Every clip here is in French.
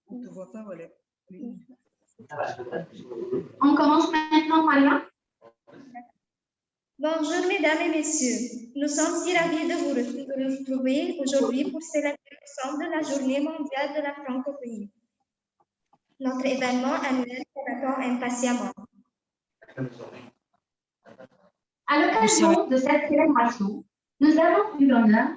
On te voit pas, voilà. On commence maintenant, Maria. Bonjour mesdames et messieurs, nous sommes si ravis de vous retrouver aujourd'hui pour célébrer ensemble la journée mondiale de la francophonie. Notre événement annuel qu'on attend impatiemment. À l'occasion de cette célébration, nous avons eu l'honneur,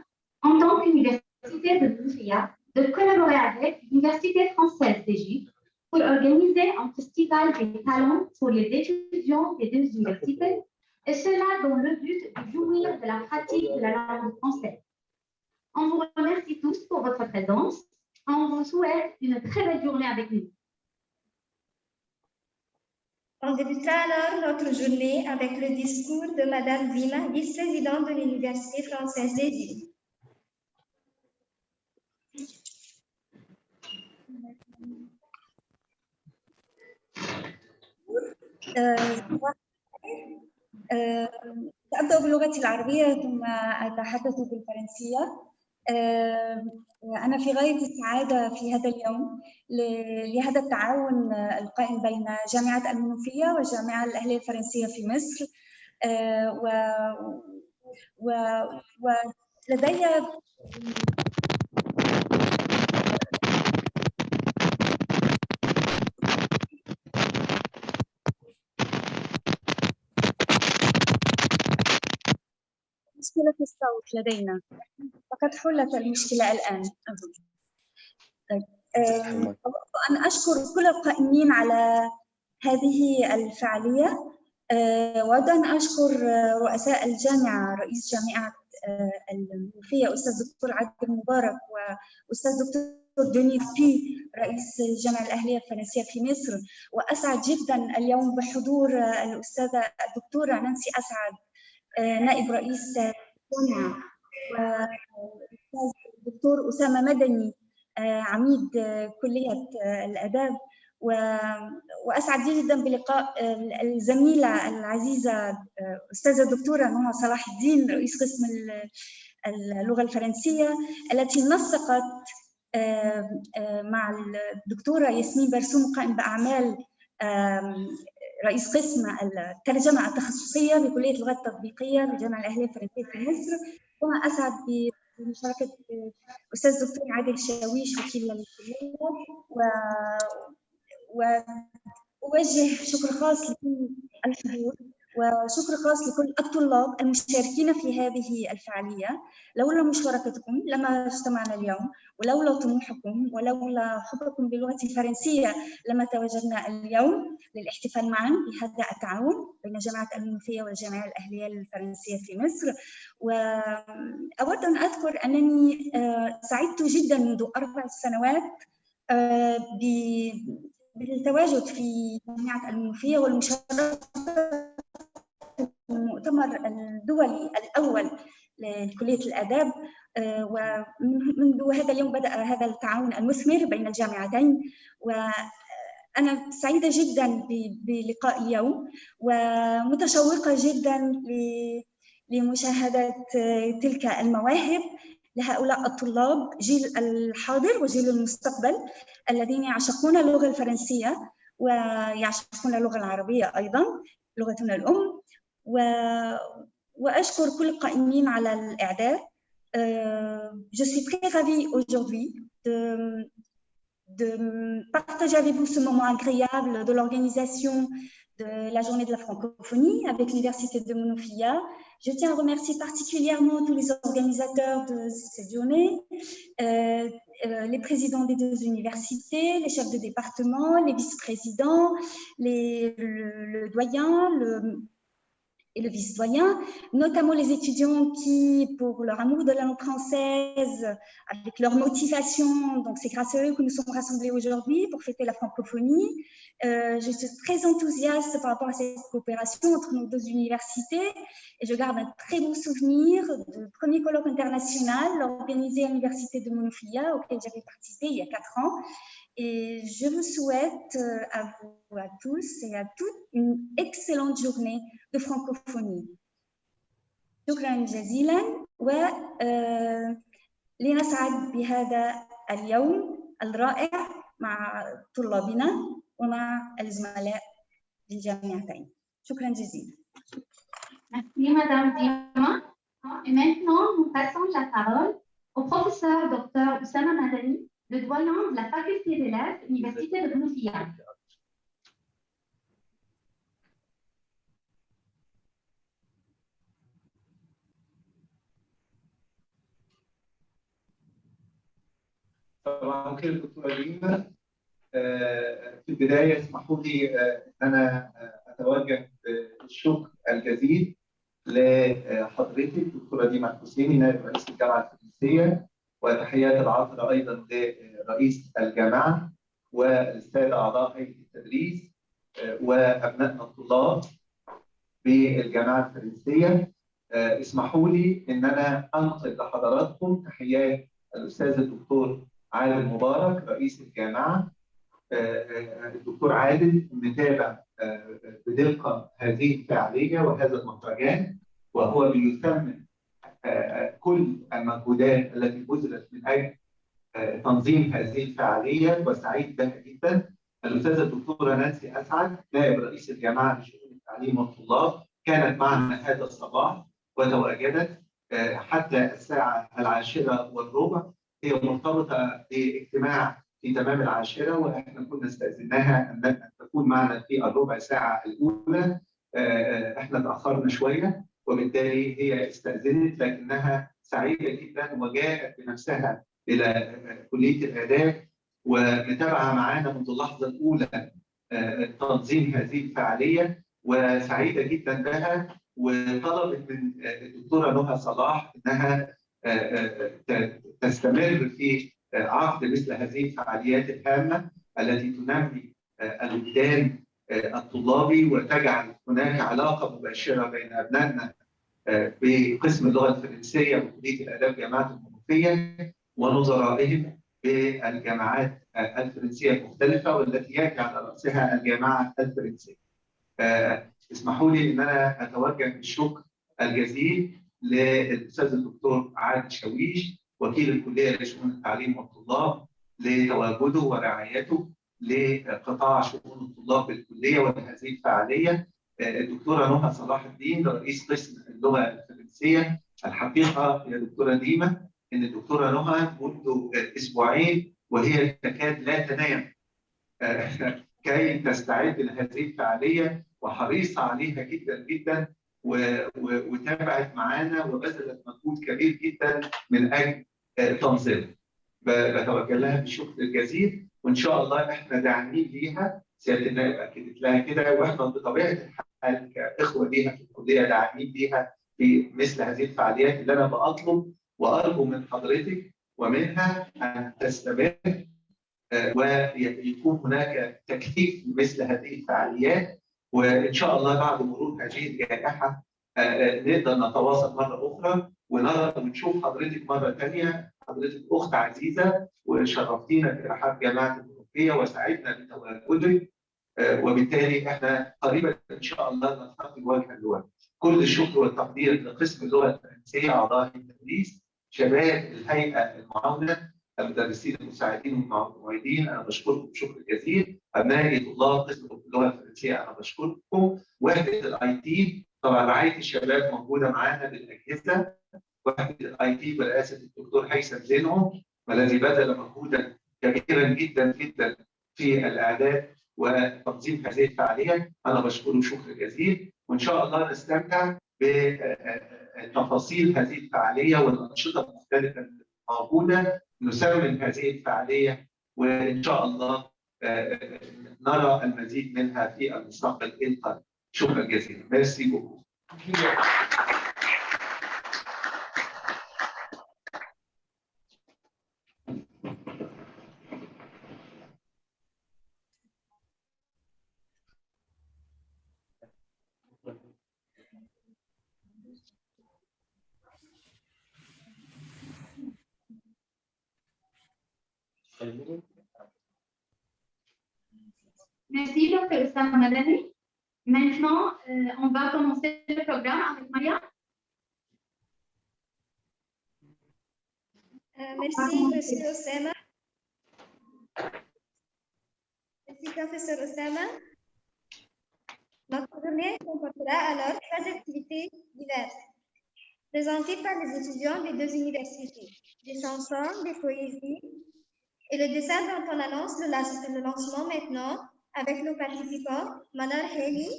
en tant qu'Université de Montréal, de collaborer avec l'Université française d'Égypte pour organiser un festival des talents pour les étudiants des deux universités, et cela dans le but de jouir de la pratique de la langue française. On vous remercie tous pour votre présence et on vous souhaite une très belle journée avec nous. On débutera alors notre journée avec le discours de Madame Zima, vice-présidente de l'Université française d'Égypte. سأبدأ باللغة العربية ثم أتحدث بالفرنسية. أنا في غاية السعادة في هذا اليوم لهذا التعاون القائم بين جامعة المنوفية والجامعة الأهلية الفرنسية في مصر، ولدي مشكلة في الصوت لدينا، فقد حلت المشكلة الآن. أن أشكر كل القائمين على هذه الفعالية، وأود أن أشكر رؤساء الجامعة، رئيس جامعة المنوفية أستاذ دكتور عادل مبارك، وأستاذ دكتور دوني بي رئيس الجامعة الأهلية الفرنسية في مصر. وأسعد جدا اليوم بحضور الأستاذة الدكتورة نانسي أسعد نائب رئيس الجامعة، والأستاذ الدكتور أسامة مدني عميد كلية الآداب، وأسعد جدا بلقاء الزميلة العزيزة أستاذة الدكتورة نهى صلاح الدين رئيس قسم اللغة الفرنسية، التي نسقت مع الدكتورة ياسمين برسوم قائم بأعمال رئيس قسم الترجمة التخصصية بكلية اللغات التطبيقية بالجامعة الأهلية الفرنسية في مصر. وما أسعد بمشاركة أستاذ دكتور عادل شاويش وكيل الكلية، وأوجه شكر خاص لكل الحضور وشكر خاص لكل الطلاب المشاركين في هذه الفعالية. لولا مشاركتكم لما اجتمعنا اليوم، ولولا طموحكم ولولا حبكم باللغة الفرنسية لما تواجدنا اليوم للاحتفال معا بهذا التعاون بين جامعة المنوفية والجامعة الأهلية الفرنسية في مصر. وأود أن أذكر أنني سعدت جدا منذ 4 سنوات بالتواجد في جامعة المنوفية والمشاركة في المؤتمر الدولي الأول لكلية الآداب، ومنذ هذا اليوم بدأ هذا التعاون المثمر بين الجامعتين. وأنا سعيدة جدا بلقاء اليوم ومتشوقة جدا لمشاهدة تلك المواهب لهؤلاء الطلاب جيل الحاضر وجيل المستقبل الذين يعشقون اللغة الفرنسية ويعشقون اللغة العربية أيضا لغتنا الأم. وأشكر كل القائمين على الإعداد. Je suis très ravie aujourd'hui de partager avec vous ce moment agréable de l'organisation de la journée de la francophonie avec l'Université de Monofia. Je tiens à remercier particulièrement tous les organisateurs de cette journée, les présidents des 2 universités, les chefs de département, les vice-présidents, le doyen, et le vice-doyen, notamment les étudiants qui, pour leur amour de la langue française, avec leur motivation, donc c'est grâce à eux que nous sommes rassemblés aujourd'hui pour fêter la francophonie. Je suis très enthousiaste par rapport à cette coopération entre nos 2 universités et je garde un très bon souvenir du premier colloque international organisé à l'Université de Monofia auquel j'avais participé il y a 4 ans. Et je vous souhaite à vous, à tous et à toutes une excellente journée de francophonie. شكرا جزيلا، ولنسعد بهذا اليوم الرائع مع طلابنا ومع الزملاء بالجامعتين. شكرا جزيلا. Merci Madame Dima. Et maintenant, nous passons la parole au professeur Dr Oussama Madani, le doyen de la faculté des lettres, Université de Bouloufia. طبعا كل دكتورة ريما، في البداية اسمحوا لي أن أنا أتوجه بالشكر الجزيل لحضرتك دكتورة ديما الحسيني نائب رئيس الجامعة الفرنسية، وتحيات العاطرة أيضا لرئيس الجامعة والسادة أعضاء هيئة التدريس وأبنائنا الطلاب بالجامعة الفرنسية. اسمحوا لي أن أنا أنقل لحضراتكم تحيات الأستاذ الدكتور عادل مبارك رئيس الجامعة. الدكتور عادل متابع بدقة هذه الفعالية وهذا المهرجان، وهو بيثمن كل المجهودات التي بذلت من أجل تنظيم هذه الفعالية، وسعيد بها جدا. الأستاذة الدكتورة نانسي أسعد نائب رئيس الجامعة لشؤون التعليم والطلاب كانت معنا هذا الصباح وتواجدت حتى الساعة 10:15. هي مرتبطة باجتماع في تمام 10، واحنا كنا استأذناها ان تكون معنا في الربع ساعة الأولى. احنا تأخرنا شوية وبالتالي هي استأذنت، لكنها سعيدة جدا وجاءت بنفسها إلى كلية الآداب ومتابعة معنا منذ اللحظة الأولى تنظيم هذه الفعالية، وسعيدة جدا بها. وطلبت من الدكتورة نهى صلاح انها تستمر في عقد مثل هذه الفعاليات الهامة التي تنمي الوجدان الطلابي وتجعل هناك علاقة مباشرة بين أبنائنا بقسم اللغة الفرنسية وكلية الآداب جامعة المنوفية ونظرائهم بالجامعات الفرنسية المختلفة والتي يأتي على رأسها الجامعة الفرنسية. اسمحوا لي ان انا اتوجه بالشكر الجزيل للاستاذ الدكتور عادل شويش وكيل الكليه لشؤون التعليم والطلاب لتواجده ورعايته لقطاع شؤون الطلاب بالكليه ولهذه الفعاليه. الدكتوره نهى صلاح الدين رئيس قسم اللغه الفرنسيه. الحقيقه يا دكتوره ديما ان الدكتوره نهى منذ اسبوعين وهي تكاد لا تنام كي تستعد لهذه الفعاليه، وحريصه عليها جدا جدا وتابعت معانا وبذلت مجهود كبير جدا من اجل تنظيمها. بتوجه لها بالشكر الجزيل، وان شاء الله احنا داعمين ليها. سياده النائب اكدت لها كده، واحنا بطبيعه الحال كاخوه ليها في الكليه داعمين ليها في مثل هذه الفعاليات اللي انا بطلب وارجو من حضرتك ومنها ان تستمر ويكون هناك تكثيف مثل هذه الفعاليات. وان شاء الله بعد مرور هذه الجائحه نقدر نتواصل مره اخرى ونرى ونشوف حضرتك مره ثانيه. حضرتك اخت عزيزه وشرفتينا في رحاب جامعه المنوفيه وسعدنا بتواجدك، وبالتالي احنا قريبا ان شاء الله نلتقي وجها لوجه. كل الشكر والتقدير لقسم اللغه الفرنسيه اعضاء التدريس، شباب الهيئه المعاونه، المدرسين المساعدين والمعيدين، انا بشكركم شكر جزيل. ابنائي طلاب قسم اللغه الفرنسيه انا بشكركم. وحده الاي تي طبعا رعايه الشباب موجوده معانا بالاجهزه. وحده الاي تي برئاسه الدكتور هيثم زينهم والذي بذل مجهودا كبيرا جدا جدا في الاعداد وتنظيم هذه الفعاليه، انا بشكره شكر جزيل. وان شاء الله نستمتع بتفاصيل هذه الفعاليه والانشطه المختلفه الموجوده. نسمن هذه الفعاليه وان شاء الله نرى المزيد منها في المستقبل القريب. شكرا جزيلا. ميرسي بوكو. Merci, Dr. Oussama Madani. Maintenant, on va commencer le programme avec Maria. Merci, Monsieur Oussama. professeur Osama. Notre journée comportera alors 3 activités diverses, présentées par les étudiants des 2 universités, des chansons, des poésies et le dessin dont on annonce le lancement maintenant avec nos participants Manar Heli,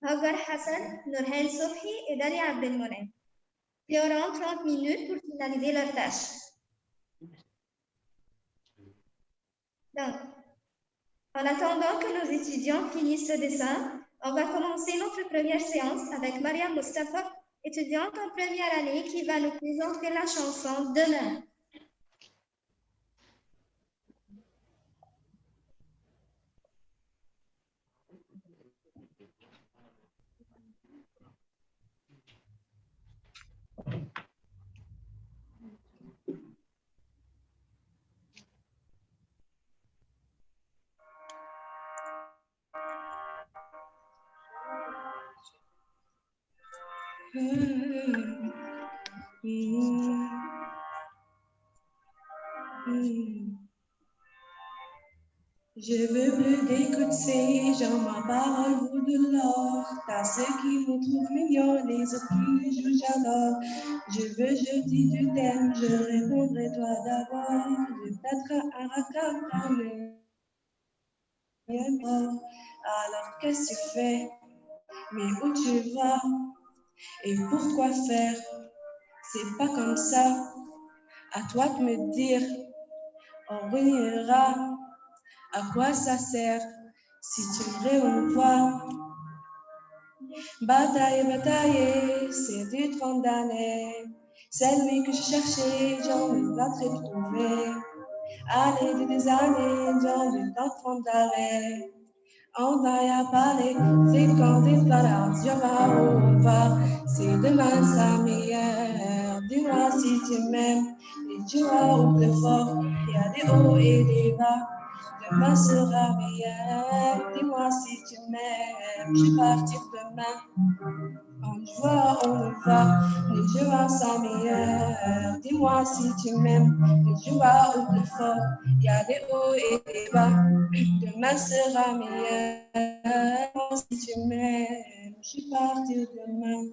Hagar Hassan, Nurhan Sobhi et Dalia Abdelmonem, qui auront 30 minutes pour finaliser leur tâche. Donc, en attendant que nos étudiants finissent le dessin, on va commencer notre première séance avec Maria Mustafa, étudiante en première année, qui va nous présenter la chanson Demain. Je veux plus d'écouter, genre ma parole vaut de l'or. T'as ceux qui me trouvent mignon, les autres qui jouent j'adore. Je dis tu t'aimes, je répondrai toi d'abord. Je t'attrape à raccord, mais mort. Alors qu'est-ce que tu fais? Mais où tu vas? Et pourquoi faire? C'est pas comme ça. À toi de me dire, on reviendra. À quoi ça sert si tu me réenvoies? Batailler, c'est du 30 d'années. Celle que je cherchais, j'en ai pas très trouvé. Allez, des années, j'en ai pas 30 d'arrêt. On va y parler, c'est quand des balades, je vais où on va. C'est demain sa meilleure. Dis-moi si tu m'aimes, et tu vois où plus fort. Il y a des hauts et des bas. Demain sera meilleur. Dis-moi si tu m'aimes, je vais partir demain. On joie, on y va, les jours sont meilleurs. Dis-moi si tu m'aimes, les jours au plus fort. Il y a des hauts et des bas, demain sera meilleur. Si tu m'aimes, je suis partie demain.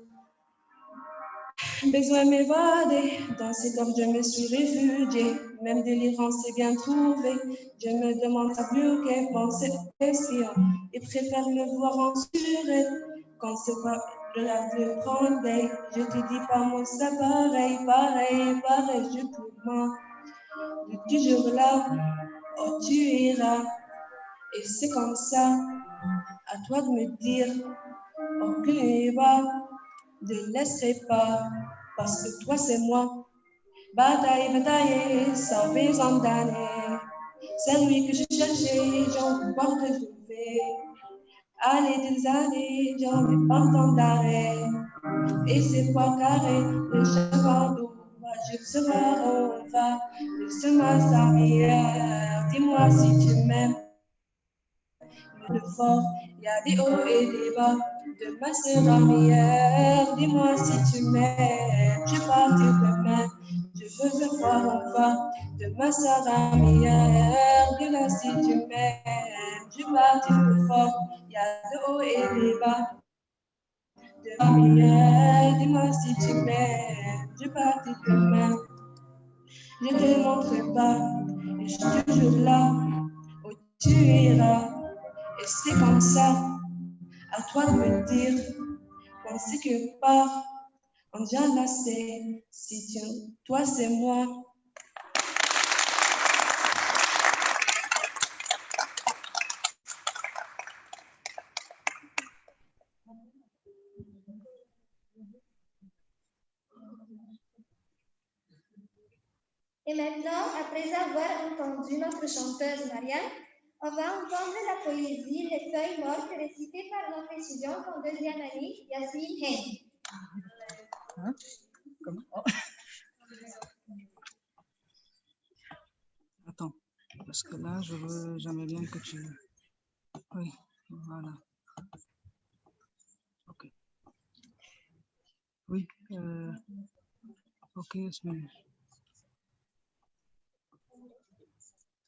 Besoin de m'évader, danser comme je me suis réfugiée. Même délirant, c'est bien trouvé. Je me demande ça plus qu'elle pense cette question. Et préfère me voir en surette. Quand c'est pas de la de prendre, je te dis pas moi ça pareil, je te mens. Je suis toujours là, oh tu iras. Et c'est comme ça, à toi de me dire, oh plus bas, ne laisserai pas. Parce que toi c'est moi, batailler, sans besoin d'années. C'est lui que je cherchais, j'en peux pas retrouver. Allez des années, j'en ai pas tant d'arrêt. Et c'est pas carré, le chemin d'où je sais voir où on va. Le chemin s'arrière, dis-moi si tu m'aimes. Le fort, il y a des hauts et des bas. Demain sera meilleur, dis-moi si tu m'aimes. Je partir demain, je veux voir on va. Demain sera meilleur, dis-moi si tu m'aimes. Je partir plus fort, il y a des hauts et des bas. Demain meilleur, dis-moi si tu m'aimes. Je partir demain, je te montrerai pas. Et je suis toujours là, où tu iras. Et c'est comme ça, à toi de me dire, quand c'est que part, on vient assez, si tu, toi c'est moi. Et maintenant, après avoir entendu notre chanteuse Marianne, on va entendre la poésie Les feuilles mortes récitée par notre étudiante en deuxième année, Yasmine Hen. Hein? Comment? Oh. Attends, parce que là, j'aimerais bien que tu... Oui, voilà. Ok. Oui, ok, Yasmine.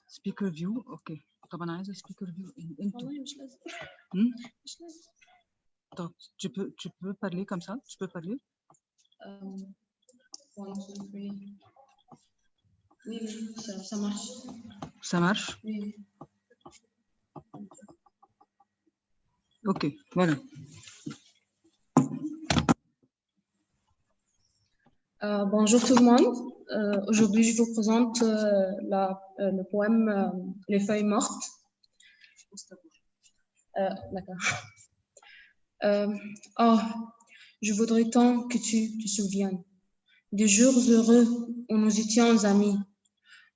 Speaker view, ok. طب أنا عايزة speaker view انتوا. والله مش لازم. مش لازم. طب tu peux parler comme ça? Tu peux parler? 1, 2, 3. Oui, ça marche. Ça marche? Oui. Ok, voilà. Bonjour tout le monde. Aujourd'hui, je vous présente le poème Les feuilles mortes. D'accord. Oh, je voudrais tant que tu te souviennes des jours heureux où nous étions amis.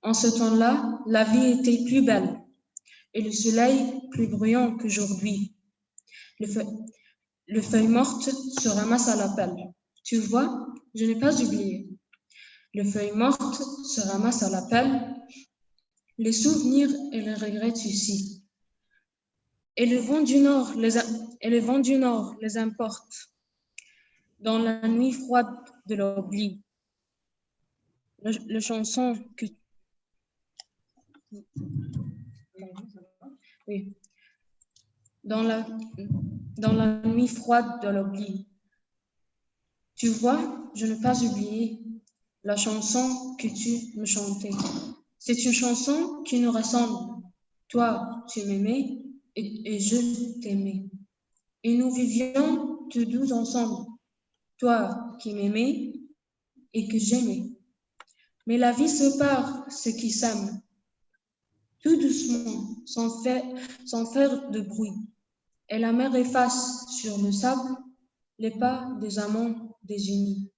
En ce temps-là, la vie était plus belle et le soleil plus brillant qu'aujourd'hui. Le feuille morte se ramasse à la pelle. Tu vois, je n'ai pas oublié. Les feuilles mortes se ramassent à la pelle. Les souvenirs et les regrets aussi. Et le vent du nord les emporte dans la nuit froide de l'oubli. La chanson que... Oui. Dans la nuit froide de l'oubli. Tu vois, je n'ai pas oublié la chanson que tu me chantais. C'est une chanson qui nous ressemble. Toi, tu m'aimais et je t'aimais. Et nous vivions tous deux ensemble. Toi qui m'aimais et que j'aimais. Mais la vie sépare ceux qui s'aiment. Tout doucement, sans faire de bruit. Et la mer efface sur le sable les pas des amants désunis.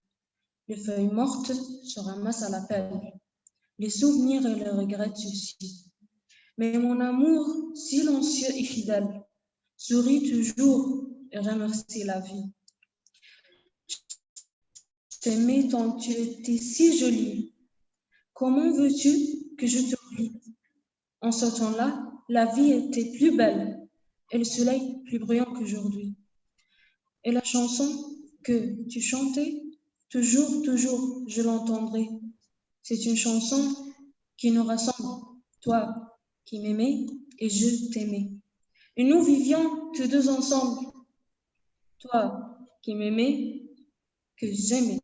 Les feuilles mortes se ramassent à la pelle. Les souvenirs et les regrets aussi. Mais mon amour, silencieux et fidèle, sourit toujours et remercie la vie. Je t'aimais tant tu étais si jolie. Comment veux-tu que je t'oublie? En ce temps-là, la vie était plus belle et le soleil plus brillant qu'aujourd'hui. Et la chanson que tu chantais, toujours, toujours, je l'entendrai. C'est une chanson qui nous rassemble, toi qui m'aimais et je t'aimais. Et nous vivions tous deux ensemble, toi qui m'aimais, que j'aimais.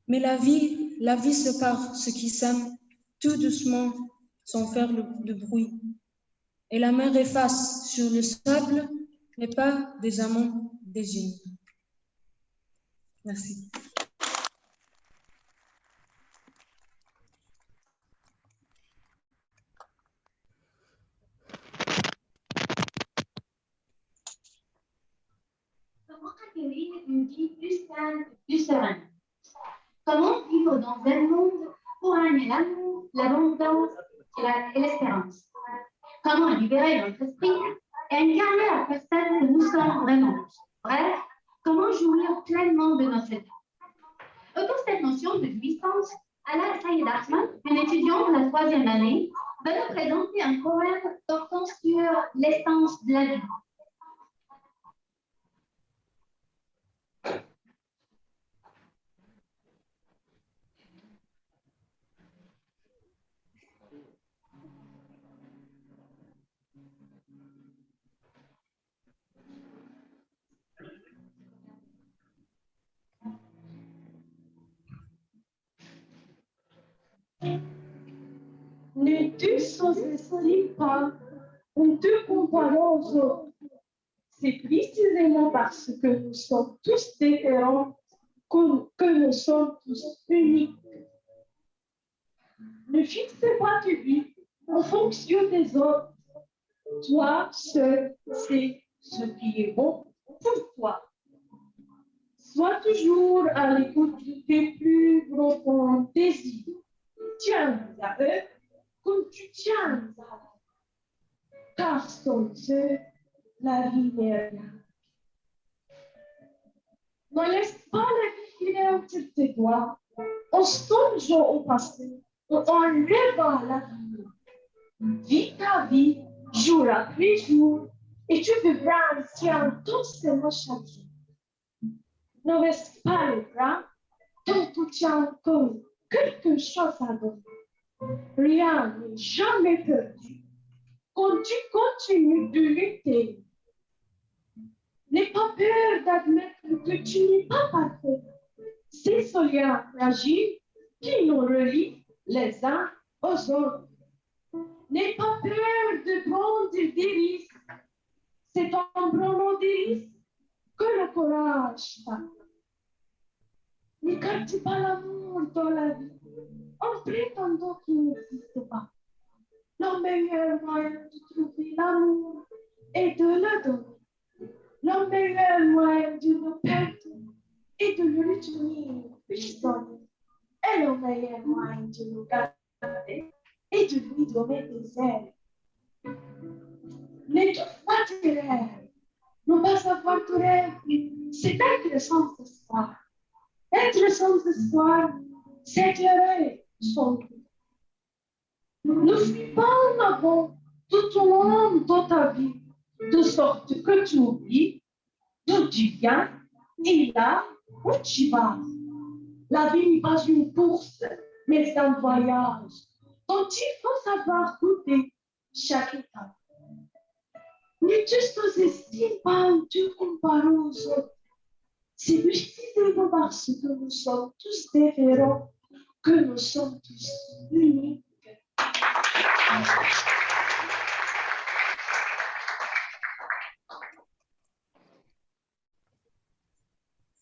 Mais la vie sépare ceux qui s'aiment tout doucement, sans faire de bruit. Et la mer efface sur le sable les pas des amants désunis. Merci. Comment acquérir une vie plus saine, plus sereine? Comment vivre dans un monde pour gagner l'amour, l'abondance et l'espérance? Comment libérer notre esprit et incarner la personne que nous sommes vraiment? Bref, comment jouir pleinement de notre vie? Autour de cette notion de jouissance, Ala Saïd Ahmed, une étudiante de la 3e année, va nous présenter un poème portant sur l'essence de la vie. Ne te sous-estime pas en te comparant aux autres. C'est précisément parce que nous sommes tous différents que nous sommes tous uniques. Ne fixe pas ta vie en fonction des autres. Toi seul sais ce qui est bon pour toi. Sois toujours à l'écoute de tes plus profonds désirs. Tiens à eux comme tu tiens à la vie. Car sans eux, la vie n'est rien. Ne laisse pas la vie filer entre tes doigts en songeant au passé ou en rêvant à l'avenir. Vis ta vie jour après jour et tu vivras ainsi intensément chaque jour. Ne baisse pas les bras tant tu tiens encore quelque chose à donner. Rien n'est jamais perdu quand tu continues de lutter. N'aie pas peur d'admettre que tu n'es pas parfait. C'est ce lien fragile qui nous relie les uns aux autres. N'aie pas peur de prendre des risques. C'est en prenant des risques que le courage t'attend. N'écarte pas l'amour dans la vie en prétendant qu'il n'existe pas. Le meilleur moyen de trouver l'amour est de le donner. Le meilleur moyen de le perdre est de le retenir prisonnier. Et le meilleur moyen de le garder est de lui donner des ailes. N'étouffe pas tes rêves. Ne pas avoir de rêve, c'est être sans espoir. Être sans espoir, c'est pleurer son vie. Ne suis pas en avant tout au long de ta vie, de sorte que tu oublies d'où tu viens et là où tu vas. La vie n'est pas une course, mais un voyage dont il faut savoir goûter chaque étape. Ne te sous-estime pas ou te compares aux autres. C'est précisément parce que nous sommes tous différents que nous sommes tous uniques.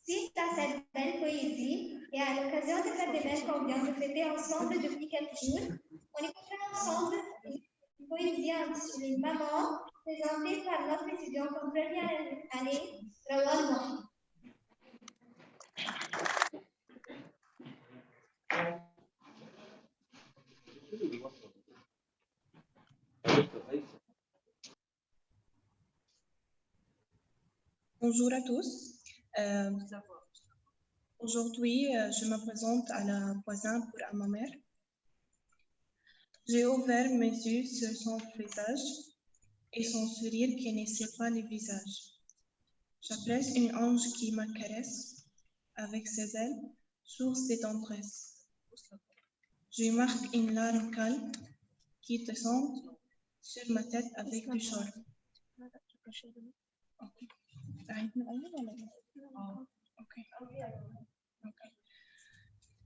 Suite à cette belle poésie et à l'occasion de cet événement qu'on vient de fêter ensemble depuis quelques jours, on écoutera ensemble une poésie intitulée Maman, présentée par notre étudiante en première année, Rawan Mohi. Bonjour à tous. Aujourd'hui, je me présente à la voisine pour ma mère. J'ai ouvert mes yeux sur son visage et son sourire qui ne sait pas le visage. J'apprécie une ange qui me caresse avec ses ailes, source de tendresse. Je marque une larme calme qui descend sur ma tête avec du char.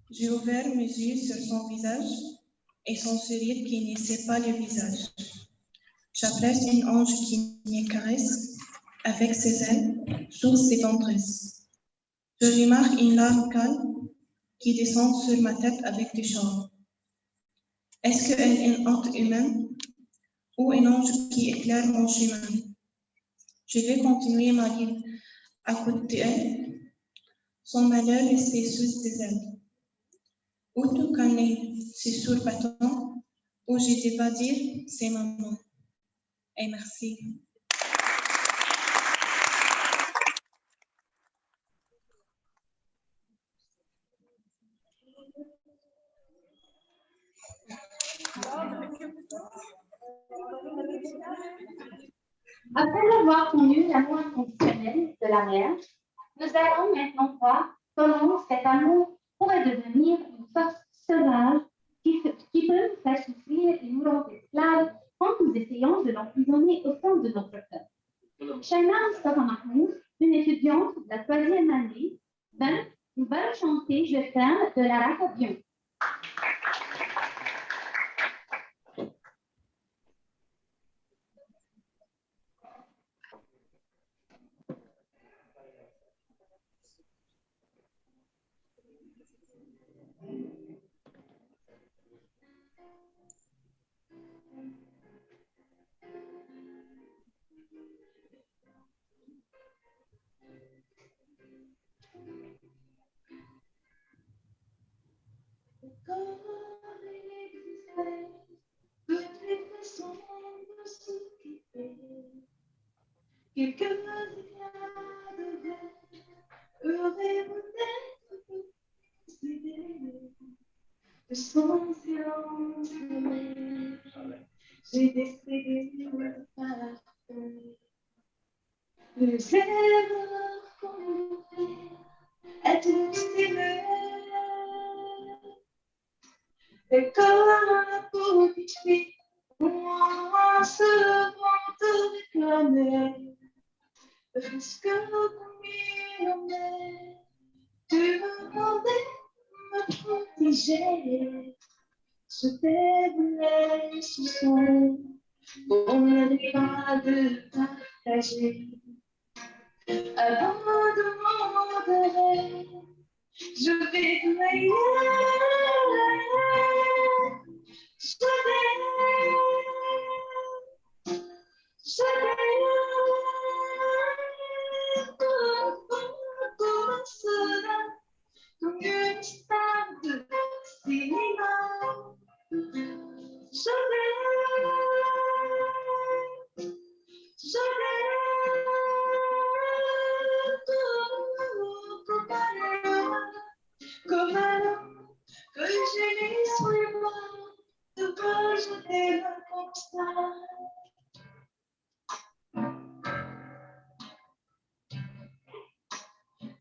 J'ai ouvert mes yeux sur son visage et son sourire qui ne sait pas le visage. J'apprécie une ange qui me caresse avec ses ailes, source de tendresse. Je remarque une larme calme qui descend sur ma tête avec du char. Est-ce qu'elle est une hôte humaine ou un ange qui éclaire mon chemin? Je vais continuer ma vie à côté d'elle, son malheur laissé sous ses ailes. Où tout connaît, c'est sur bâton, où je ne pas dire, c'est maman. Et merci. Après avoir connu l'amour inconditionnel de la mère, nous allons maintenant voir comment cet amour pourrait devenir une force sauvage qui peut nous faire souffrir et nous rendre esclaves quand nous essayons de l'emprisonner au fond de notre cœur. Shaina Mustafa Mahmoud, une étudiante de la 3e année, nous va chanter Je t'aime de la Rafabion. Quelques milliards de aurait peut-être de son silence, j'ai décidé par la fenêtre. Les erreurs qu'on fait est une cible. Et comme la petite fille, moi seulement te réclamer, risque comme tu me demandais me protéger. Je t'ai donné ce son, on n'arrive pas de partager. Avant de m'enterrer, je vais te veiller. Je comme cela, comme une star de cinéma. Comme un homme que j'ai mis sous les bras, de quoi je t'aime comme ça.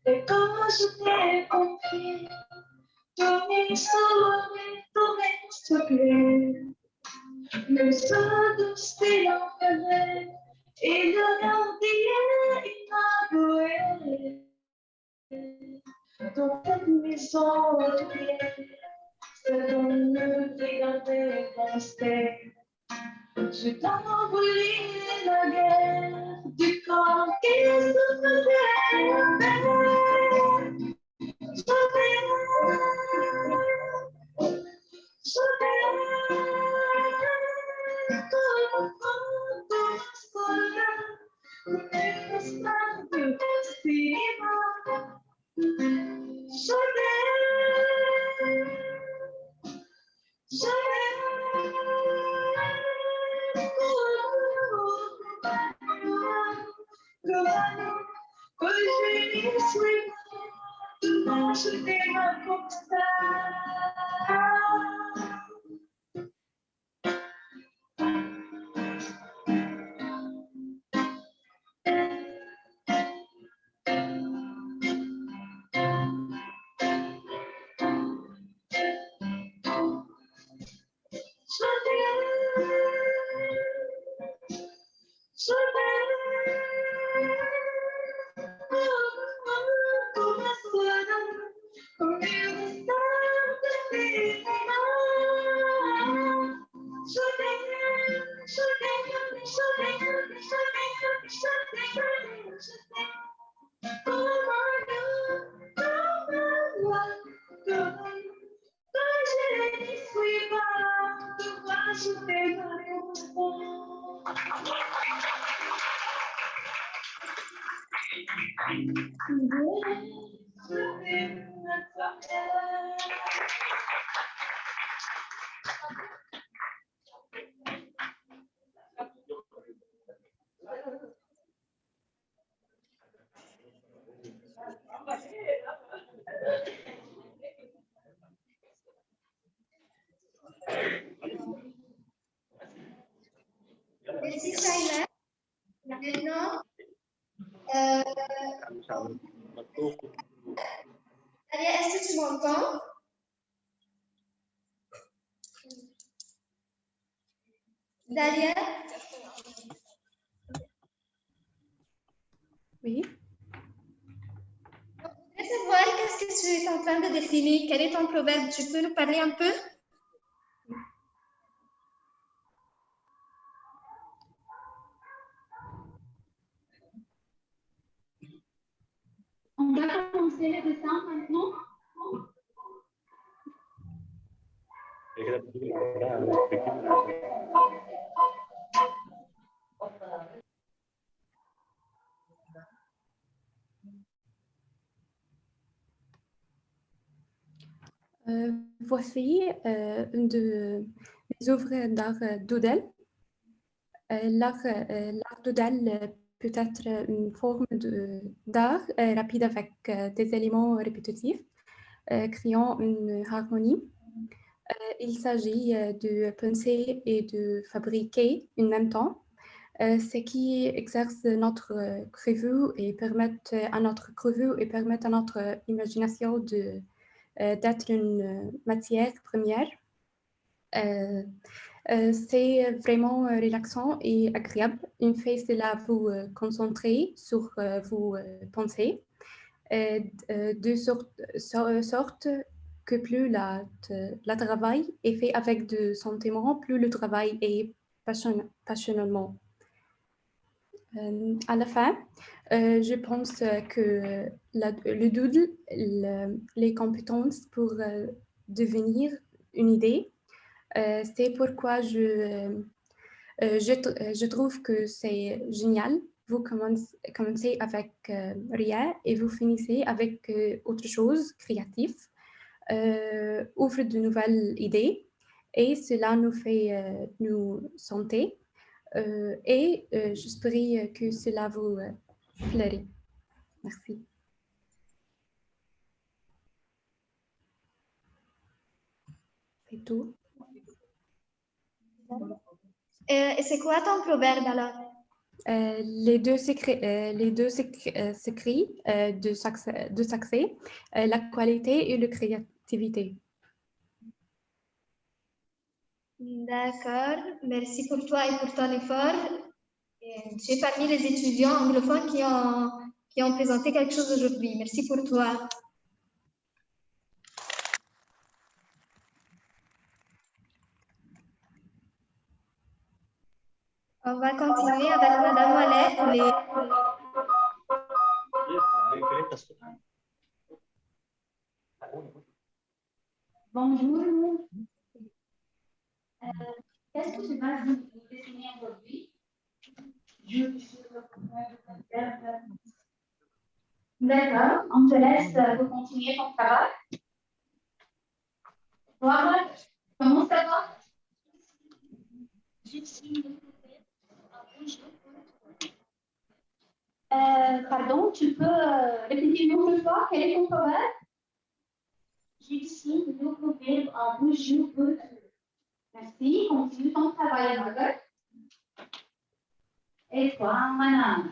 Et quand je t'ai confié, tous mes souvenirs, tous mes secrets, mes douces l'enfermait, et le gardier inavoué. Dans cette maison de pierre, c'est dans le regardait rester. Je t'en voulais la guerre du camp qui se faisait. Merci Shaila. Maintenant, Dalia, est-ce que tu m'entends? Dalia? Oui. Je voudrais savoir qu'est-ce que tu es en train de dessiner. Quel est ton proverbe? Tu peux nous parler un peu? On va commencer le dessin maintenant. Voici une de mes œuvres d'art doodle. L'art doodle peut être une forme d'art rapide avec des éléments répétitifs, créant une harmonie. Il s'agit de penser et de fabriquer en même temps, ce qui exerce notre cerveau et permet à notre imagination d'être une matière première. C'est vraiment relaxant et agréable. Une fait cela vous concentrer sur vos pensées de sorte que plus la travail est fait avec de sentiments, plus le travail est passionnellement. À la fin, je pense que le doodle, les compétences pour devenir une idée, c'est pourquoi je trouve que c'est génial. Vous commencez avec rien et vous finissez avec autre chose créative, ouvre de nouvelles idées et cela nous fait nous sentir. Et j'espère que cela vous plairait. Merci. C'est tout. Et c'est quoi ton proverbe alors? Les deux s'écrits de succès, la qualité et la créativité. D'accord, merci pour toi et pour ton effort. Tu es parmi les étudiants anglophones qui ont présenté quelque chose aujourd'hui. Merci pour toi. On va continuer avec Madame Wallet. Bonjour. Qu'est-ce que tu vas vous dessiner aujourd'hui? D'accord, on te laisse vous continuer ton travail. Voilà, comment ça va? Pardon, tu peux répéter une autre fois? Quel est ton proverbe? J'ai dessiné le nouveau verbe en bouge. Merci, continue ton travail, Margaret. Et toi, Manan,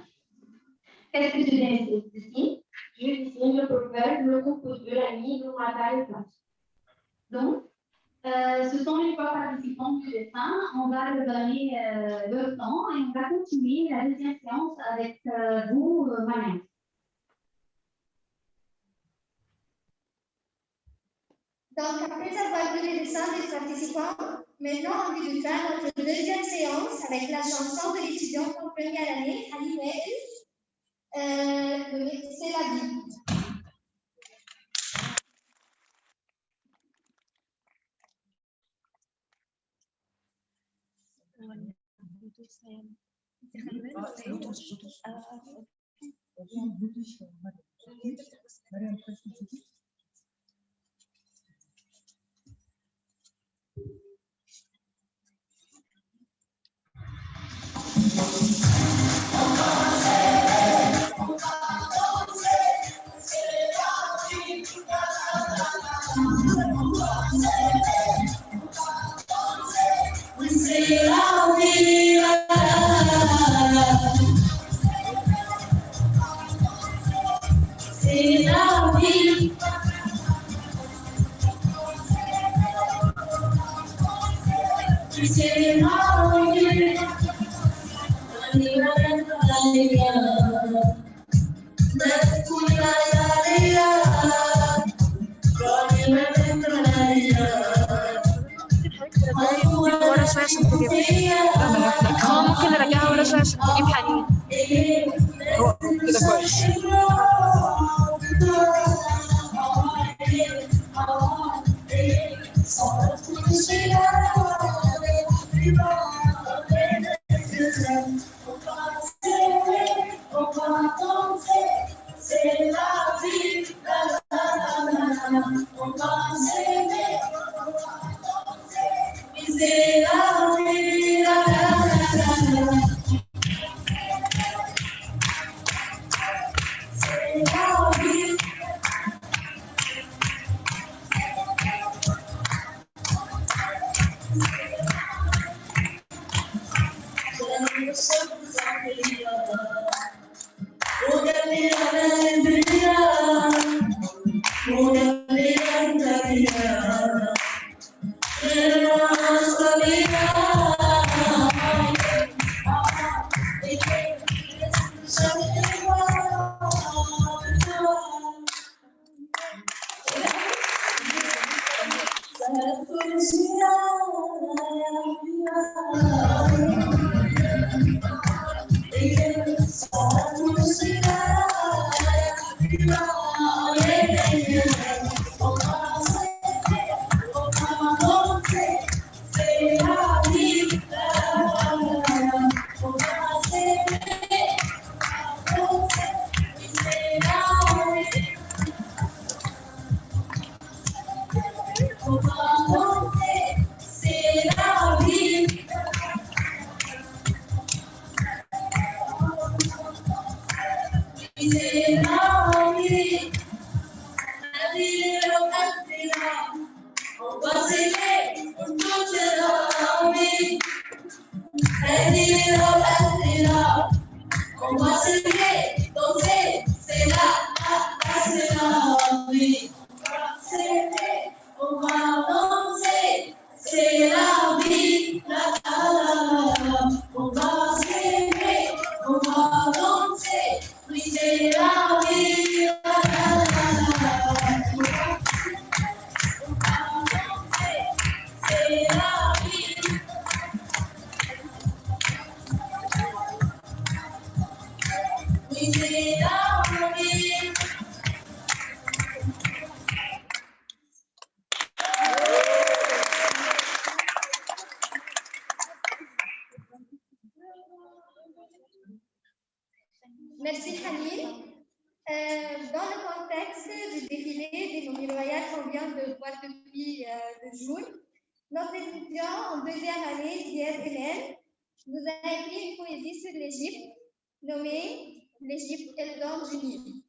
qu'est-ce que tu dessines ici? Je dessine le proverbe, le couple de l'ami, le matin et place. Donc, ce sont les trois participants du dessin. On va leur donner leur temps et on va continuer la deuxième séance avec vous, Manan. Donc, après avoir vu les dessins des participants, maintenant on va faire notre deuxième séance avec la chanson de l'étudiant en première année, Ali Wael, C'est la vie. ورا شوية عشان تجيب ممكن نرجعها ورا شوية عشان تجيب حنين هو كده كويس Merci Khalil. Dans le contexte du défilé des momies royales qu'on vient de voir depuis 2 jours, notre étudiant en 2e année, Ziad Hélène, nous a écrit une poésie sur l'Égypte nommée L'Égypte est le don du Nil.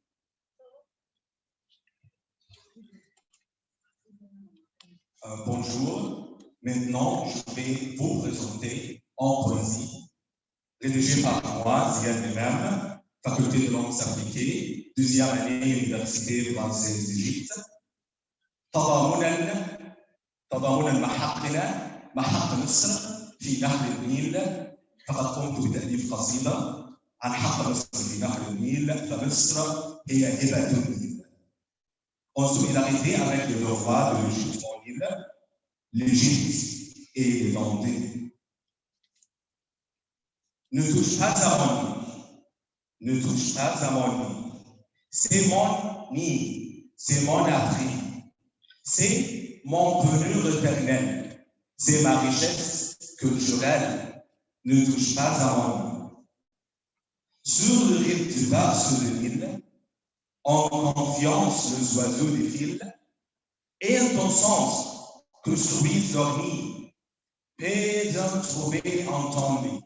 Bonjour, maintenant je vais vous présenter en poésie, rédigée par moi, Ziad Hélène, faculté de langues appliquées, 2e année, Université française d'Égypte. تضامنا محقنا محق مصر في نهر النيل. فقد قمت بتأليف قصيدة عن حق مصر في نهر النيل، فمصر هي هبة النيل. En solidarité avec le roi de l'Égypte en Nil, l'Égypte et les Vendées. Ne touche pas à mon nid, ne touche pas à mon nid. C'est mon nid, c'est mon abri, c'est mon bonheur éternel, c'est ma richesse culturelle. Ne touche pas à mon nid. Sur le rive du bas, sur le Nil, en confiance, les oiseaux défilent, et en ton sens que suivent leur nid, paix d'un trouvé en ton lit.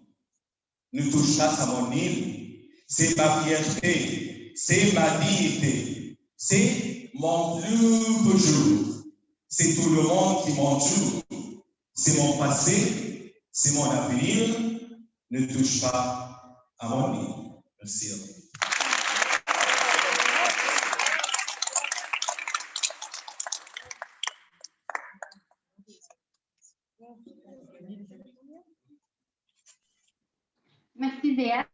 Ne touche pas à mon île, c'est ma fierté, c'est ma dignité, c'est mon plus beau jour, c'est tout le monde qui m'entoure, c'est mon passé, c'est mon avenir. Ne touche pas à mon île. Merci à vous. Merci Zéa.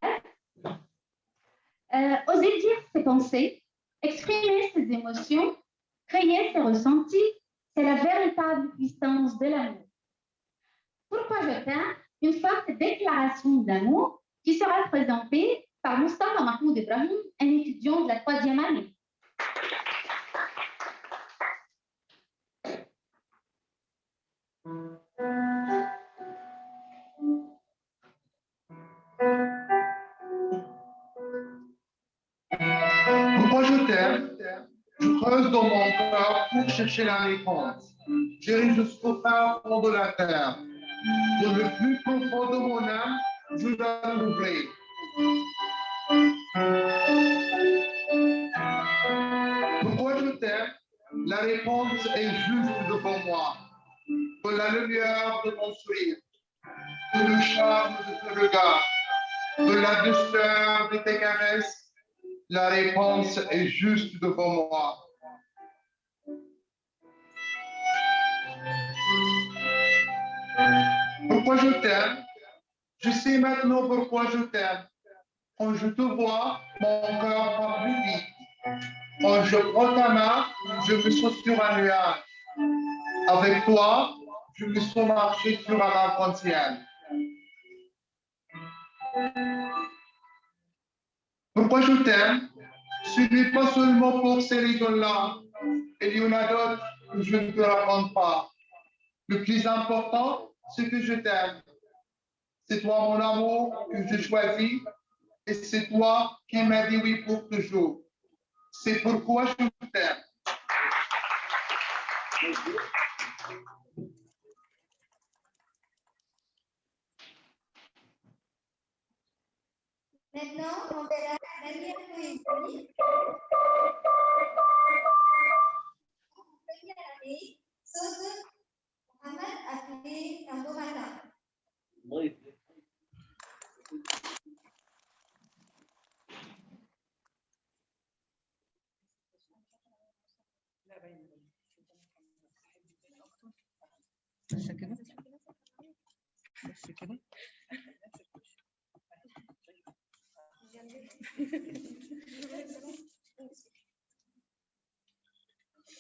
Oser dire ses pensées, exprimer ses émotions, créer ses ressentis, c'est la véritable puissance de l'amour. Pourquoi je t'aime? Une forte déclaration d'amour qui sera présentée par Moustapha Mahmoud Ibrahim, un étudiant de la 3e année. Pourquoi je t'aime? Je creuse dans mon cœur pour chercher la réponse. J'irai jusqu'au fin fond de la terre. Dans le plus profond de mon âme, je la trouverai. Pourquoi je t'aime? La réponse est juste devant moi. De la lumière de mon sourire, de le charme de tes regards, de la douceur de tes caresses. La réponse est juste devant moi. Pourquoi je t'aime? Je sais maintenant pourquoi je t'aime. Quand je te vois, mon cœur bat plus vite. Quand je prends ta main, je me sens sur un nuage. Avec toi, je me suis marché sur la frontière. Pourquoi je t'aime? Ce n'est pas seulement pour ces raisons-là. Il y en a d'autres que je ne te raconte pas. Le plus important, c'est que je t'aime. C'est toi mon amour que je choisis et c'est toi qui m'as dit oui pour toujours. C'est pourquoi je t'aime. Maintenant, on verra la dernière poésie. Première année, Saude Mohamed appelé Kamborana.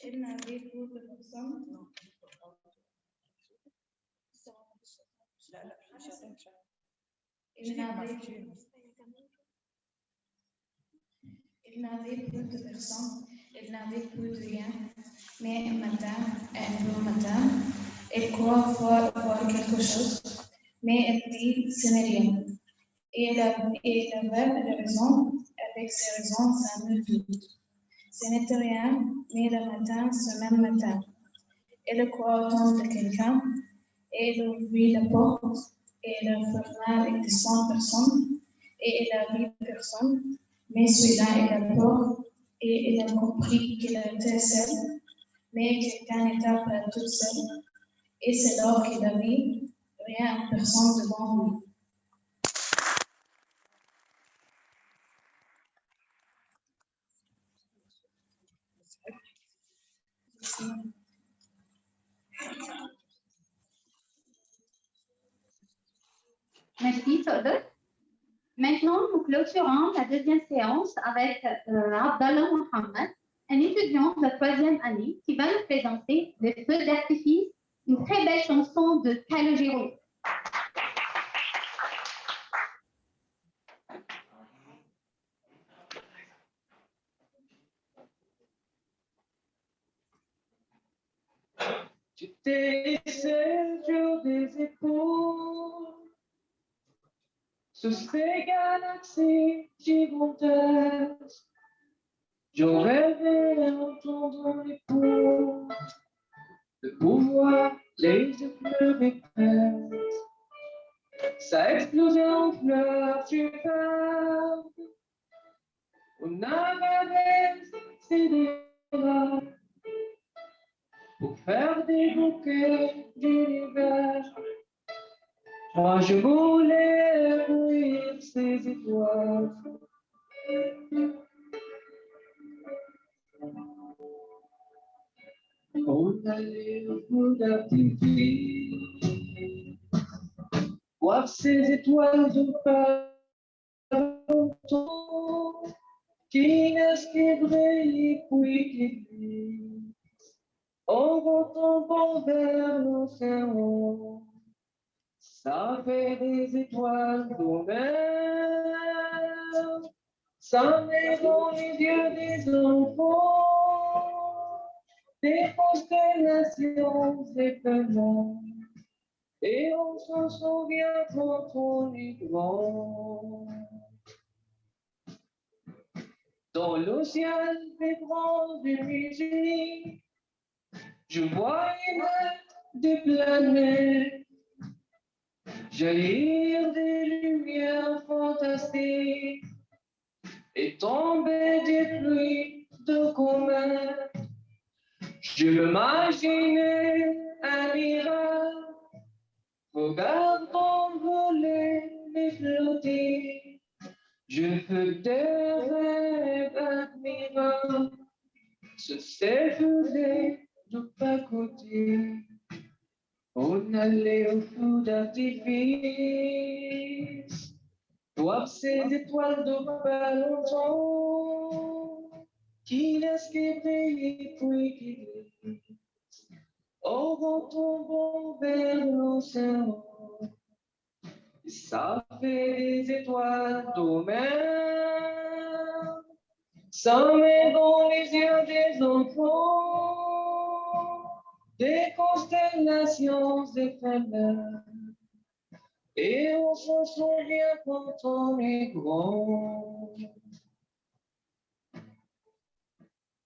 Elle n'avait pour personne. Elle n'avait plus de personne, elle n'avait plus de rien. Mais un beau matin, elle croit voir quelque chose, mais elle dit ce n'est rien. Et elle avait raison, avec ses raisons, ça me doute. Ce n'était rien, mais le matin, ce même matin. Elle croit entendre quelqu'un, et elle ouvrit la porte, et elle ferma avec des 100 personnes, et elle a vu personne, mais celui-là est la porte, et elle a compris qu'elle était seule, mais quelqu'un n'était pas toute seule, et c'est alors qu'elle a vu rien, personne devant lui. Merci, Saude. Maintenant, nous clôturons la deuxième séance avec Abdallah Mohamed, un étudiant de 3e année qui va nous présenter Les Feux d'artifice, une très belle chanson de Calogero. Tu t'es laissé sur des épaules, sous ces galaxies gigantesques. J'aurais rêvé d'entendre les poules, de pouvoir les effleurer presque. Ça explosait en fleurs superbes, on avait sidérales pour faire des bouquets d'univers. Moi je voulais éblouir ces étoiles. On allait au bout d'artifice, voir ces étoiles de pas longtemps, qui naissent, qui brillent, puis qui glissent, en retombant vers l'océan. Ça fait des étoiles d'honneur, ça met dans les yeux des enfants, des constellations éphémères, et on s'en souvient quand on est grand. Dans l'océan vibrant de musique, je voyais des planètes jaillir des lumières fantastiques et tomber des pluies de comètes. Je m'imaginais un miracle, regardant voler les flotter. Je faisais rêves admirables, se s'effaçait de pas côté. On allait au feu d'artifice, voir ces étoiles de pas longtemps, qui laissent qui brillent puis qui glissent, en tombant vers l'océan. Ça fait des étoiles d'homère, ça met dans les yeux des enfants des constellations éphémères. Et on s'en souvient quand on est grand.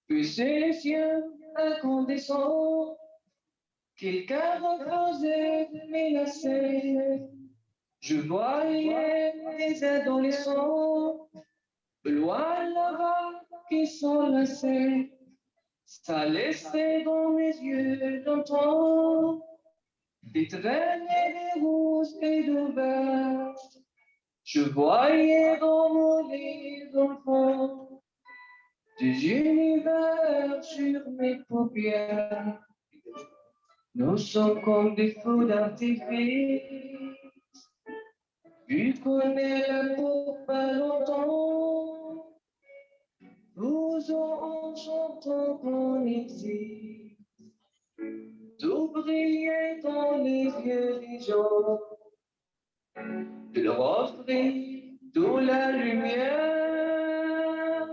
Puis c'est les cieux incandescents, quelqu'un refaisait menacer. Je voyais des adolescents, loin là-bas, qui s'enlaçaient. Ça laissait dans mes yeux d'antan des traînées, des roses et de verre. Je voyais dans mon lit d'enfant des univers sur mes paupières. Nous sommes comme des feux d'artifice, vu qu'on est là pour pas longtemps. Nous en chantant qu'on existe, tout briller dans les yeux des gens, de leur offrir toute la lumière,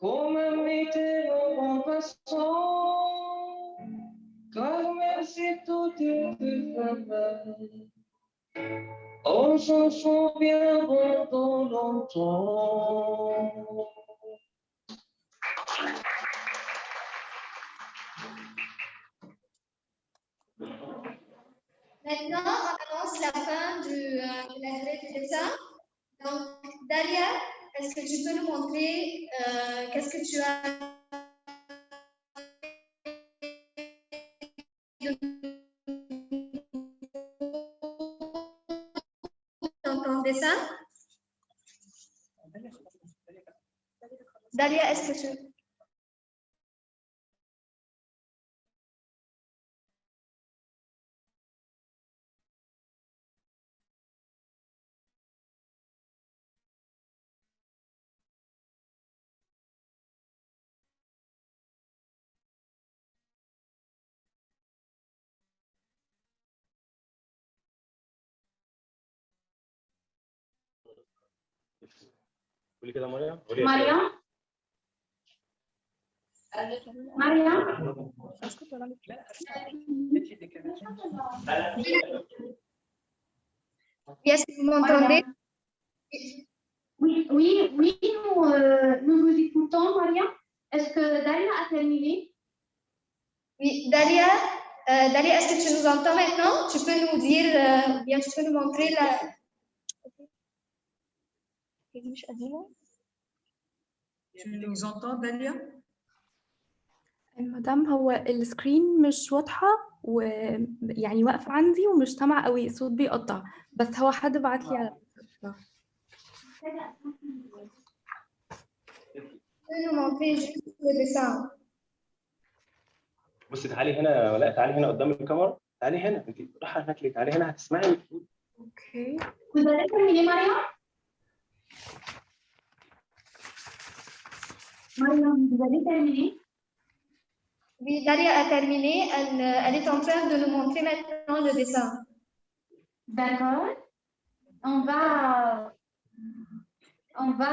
comme un météore en passant, car même si tout est éphémère, on s'en souvient pendant longtemps. Maintenant, on annonce la fin de la durée du dessin. Donc, Dalia, est-ce que tu peux nous montrer qu'est-ce que tu as dans ton dessin? Dalia, est-ce que tu... قولي كده مريم. مريم. مريم. Est-ce que vous m'entendez? Oui, nous vous écoutons, Maria. Est-ce que Dalia a terminé? Oui, Dalia, est-ce que tu nous entends maintenant? Tu peux nous dire, bien, tu peux nous montrer la... Tu nous entends, Dalia? مدام هو السكرين مش واضحة ويعني واقفة عندي ومش سامعة قوي، الصوت بيقطع، بس هو حد بعت لي على بصي تعالي هنا ولا تعالي هنا قدام الكاميرا، تعالي هنا انت رايحة هناك ليه؟ تعالي هنا هتسمعي. اوكي. Vous allez terminer, Maria? Mariam, vous avez terminé? Oui, Dalia a terminé. Elle est en train de nous montrer maintenant le dessin. D'accord. On va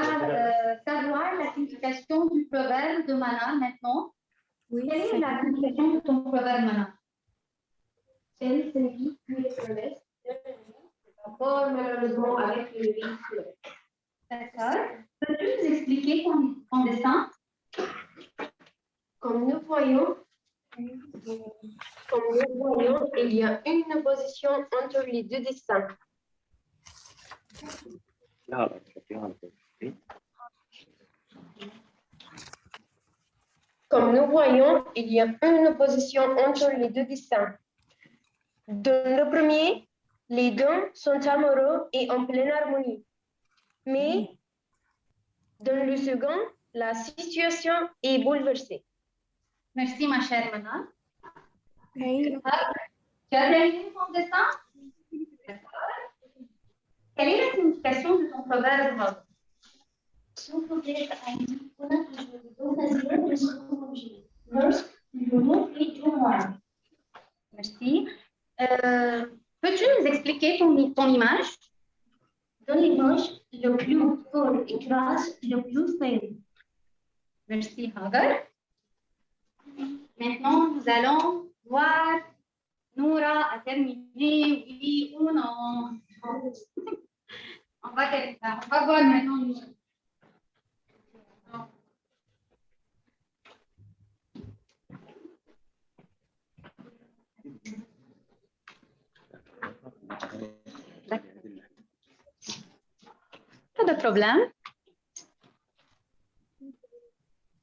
savoir la signification du proverbe de Mana maintenant. Oui. Quelle est la signification de ton proverbe, Mana? Elle sévit puis les promesses. D'accord, malheureusement avec le risque. D'accord. Peux-tu nous expliquer ton dessin? Comme nous voyons, il y a une opposition entre les deux dessins. Comme nous voyons, il y a une opposition entre les deux dessins. Dans le premier, les deux sont amoureux et en pleine harmonie. Mais dans le second, la situation est bouleversée. Merci, ma chère Mana. Okay. Tu as terminé ton dessin? Quelle est la signification de ton proverbe? Merci. Peux-tu nous expliquer ton image? Dans l'image, le plus fort écrase le plus faible. Merci, Hagar. Maintenant, nous allons voir Noura a terminé, oui ou non. On va voir maintenant Noura. Pas de problème.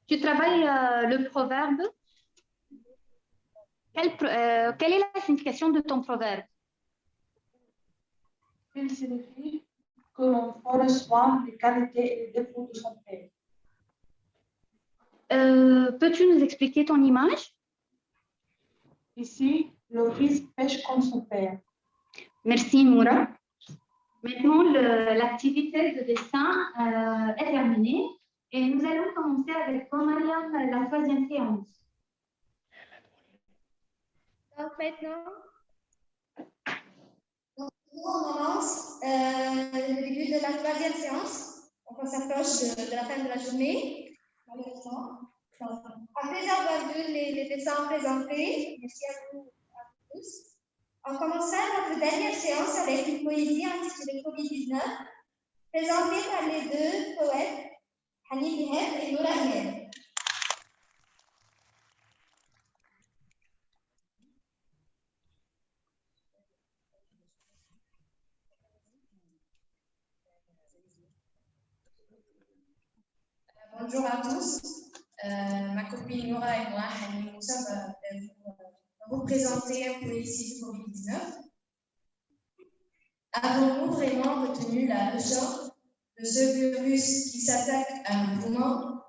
Tu travailles le proverbe. Quelle est la signification de ton proverbe? Il signifie que l'on prend le soin des qualités et des défauts de son père. Peux-tu nous expliquer ton image? Ici, le fils pêche comme son père. Merci, Noura. Maintenant, l'activité de dessin est terminée et nous allons commencer avec toi, Mariam, la troisième séance. Donc maintenant, on commence le début de la troisième séance. On s'approche de la fin de la journée, malheureusement. Après avoir vu les dessins présentés, merci à vous à tous. On commencera notre dernière séance avec une poésie intitulée Covid-19, présentée par les deux poètes, Hani Bihem et Noura Bihem. Bonjour à tous. Ma copine Noura et moi, Hani Moussa, vous présenter un poésie du Covid-19. Avons-nous vraiment retenu la leçon de ce virus qui s'attaque à nos poumons?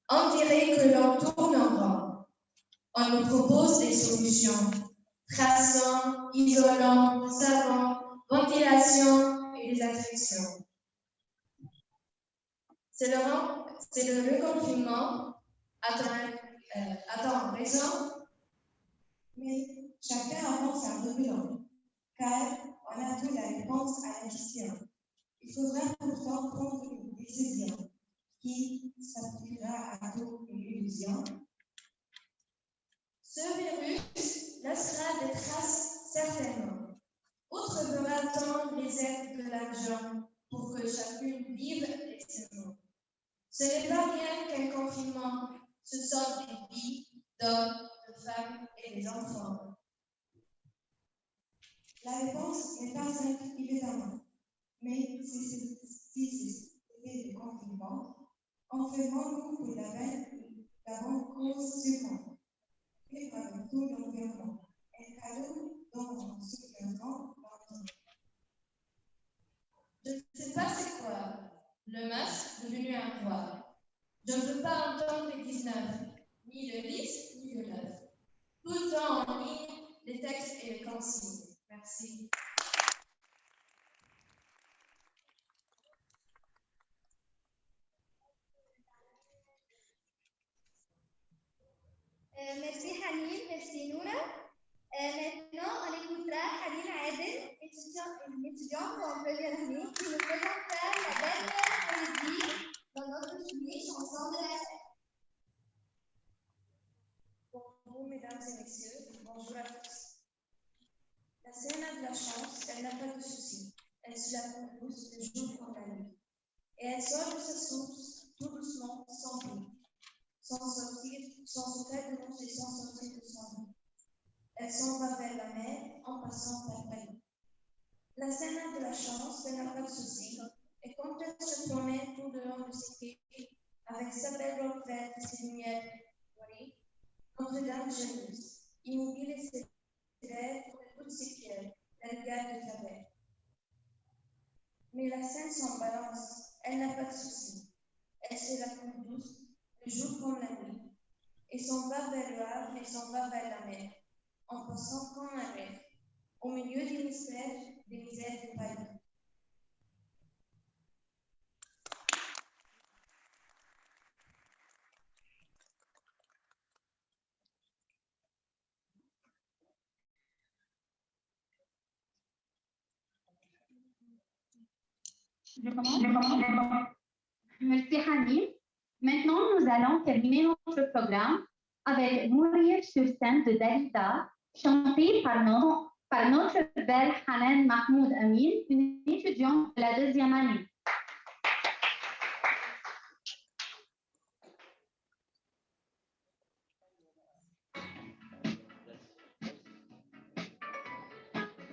On dirait que l'on tourne en rond. On nous propose des solutions. Traçant, isolant, savon, ventilation et désinfection. C'est le reconfinement attend raison, mais chacun avance à reculons, car on a vu la réponse à la question. Il faudra pourtant prendre une décision qui s'appliquera à toute illusion. Ce virus laissera des traces certainement. Outre fera-t-on les aides de l'argent pour que chacune vive décemment. Ce n'est pas rien qu'un confinement, ce sont des vies d'hommes, de femmes et des enfants. La réponse n'est pas simple, évidemment, mais si c'était le confinement, enfermons-nous pour la cause sûrement, et par tout l'environnement, un cadeau dont on se souviendra longtemps. Je ne sais pas c'est quoi, le masque devenu un roi. Je ne peux pas entendre les 19, ni le 10, ni le 9. Tout le temps en ligne, les textes et les consignes. Merci. Merci Hanine, merci Noura. Maintenant, on écoutera Hanine Adel, étudiante en première année, qui nous présentera la dernière poésie dans notre sujet Chanson de la fête. Bonjour mesdames et messieurs, bonjour à tous. La scène a de la chance, elle n'a pas de soucis. Elle se la compose le jour comme la nuit. Et elle sort de sa source tout doucement, sans bruit, sans se faire dénoncer, sans sortir de son lit. Elle s'en va vers la mer en passant par Paris. La scène a de la chance, elle n'a pas de soucis. Et quand elle se promène tout dehors de ses pieds, avec sa belle robe verte et ses lumières dorées, Notre-Dame jalouse, immobile et sévère pour toutes ses pierres, elle garde de travers. Mais la scène s'en balance, elle n'a pas de soucis. Elle se la coupe douce, le jour comme la nuit, et s'en va vers le Havre et s'en va vers la mer, en passant comme un rêve, au milieu des mystères, des misères de Paris. Merci Hanim. Maintenant, nous allons terminer notre programme avec Mourir sur scène de Dalida, chanté par notre belle Hanan Mahmoud Amin, une étudiante de la 2e année.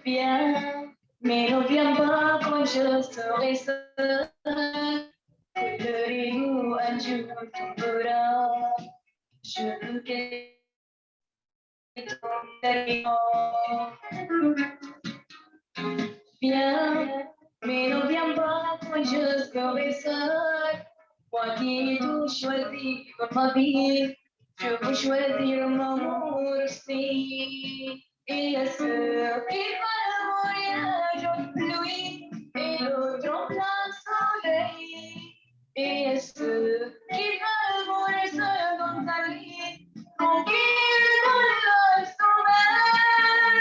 Viens, mais ne viens pas quand je serai seule. Le rideau un jour tombera. Je veux qu'elle tombe derrière. Viens, mais ne viens pas quand je serai seule. Moi qui ai tout choisi dans ma vie, je veux choisir mon amour aussi. Et à ceux qui veulent mourir en pluie et l'autre en plein soleil. Et à ceux qui veulent mourir seuls dans ta lit, tranquille dans le sommeil.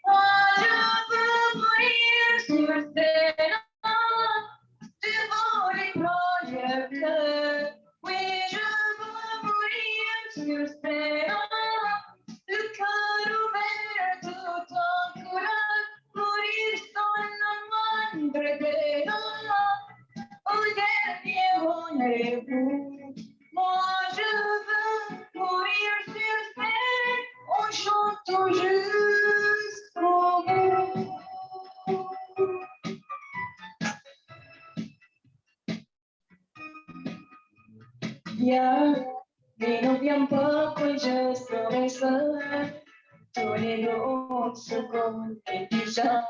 Moi je veux mourir sur scène devant les projecteurs. Oui, je veux mourir sur scène. Le cœur ouvert tout en couleur, mourir sans la moindre peine. Au dernier rendez-vous, moi je veux mourir sur scène, on chante jusqu'au bout. Viens, mais ne viens pas quand je serai seule. Tous les deux on se connaît déjà.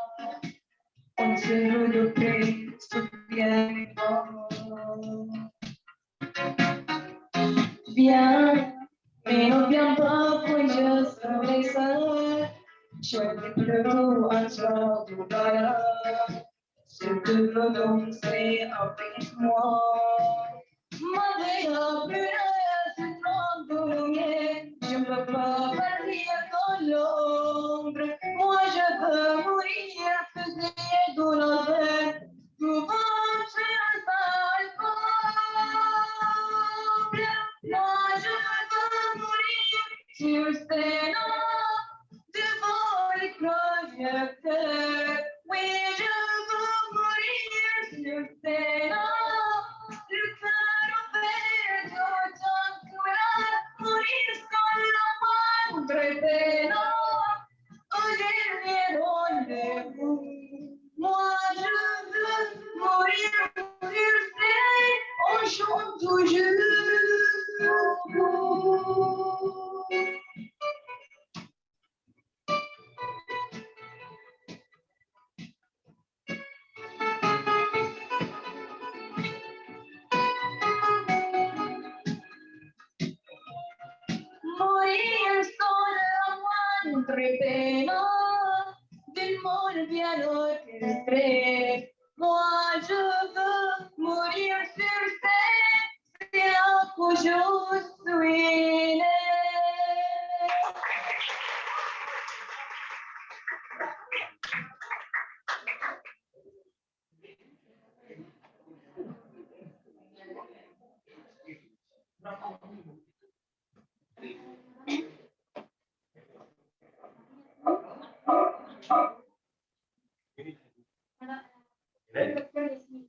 On se redouble, souviens-toi. Viens, mais ne viens pas quand je serai seule. Je vais plutôt un soir de gala. Je te veux danser avec moi. Ma véritable c'est trop lumière. Je ne peux pas partir dans l'ombre. Moi je veux mourir fusillé dans la terre. Souvent je reste pauvre. Moi je veux mourir sur scène devant les projecteurs. Oui, je veux mourir sur scène. Le cœur ouvert tout en couleur, mourir sans la moindre peine. Au dernier rendez-vous, moi je veux mourir sur scène, on chante toujours jusqu'au bout. Mourir sans la moindre peine d'une mort bien orchestrée. Moi je veux mourir sur scène, c'est là que je suis née.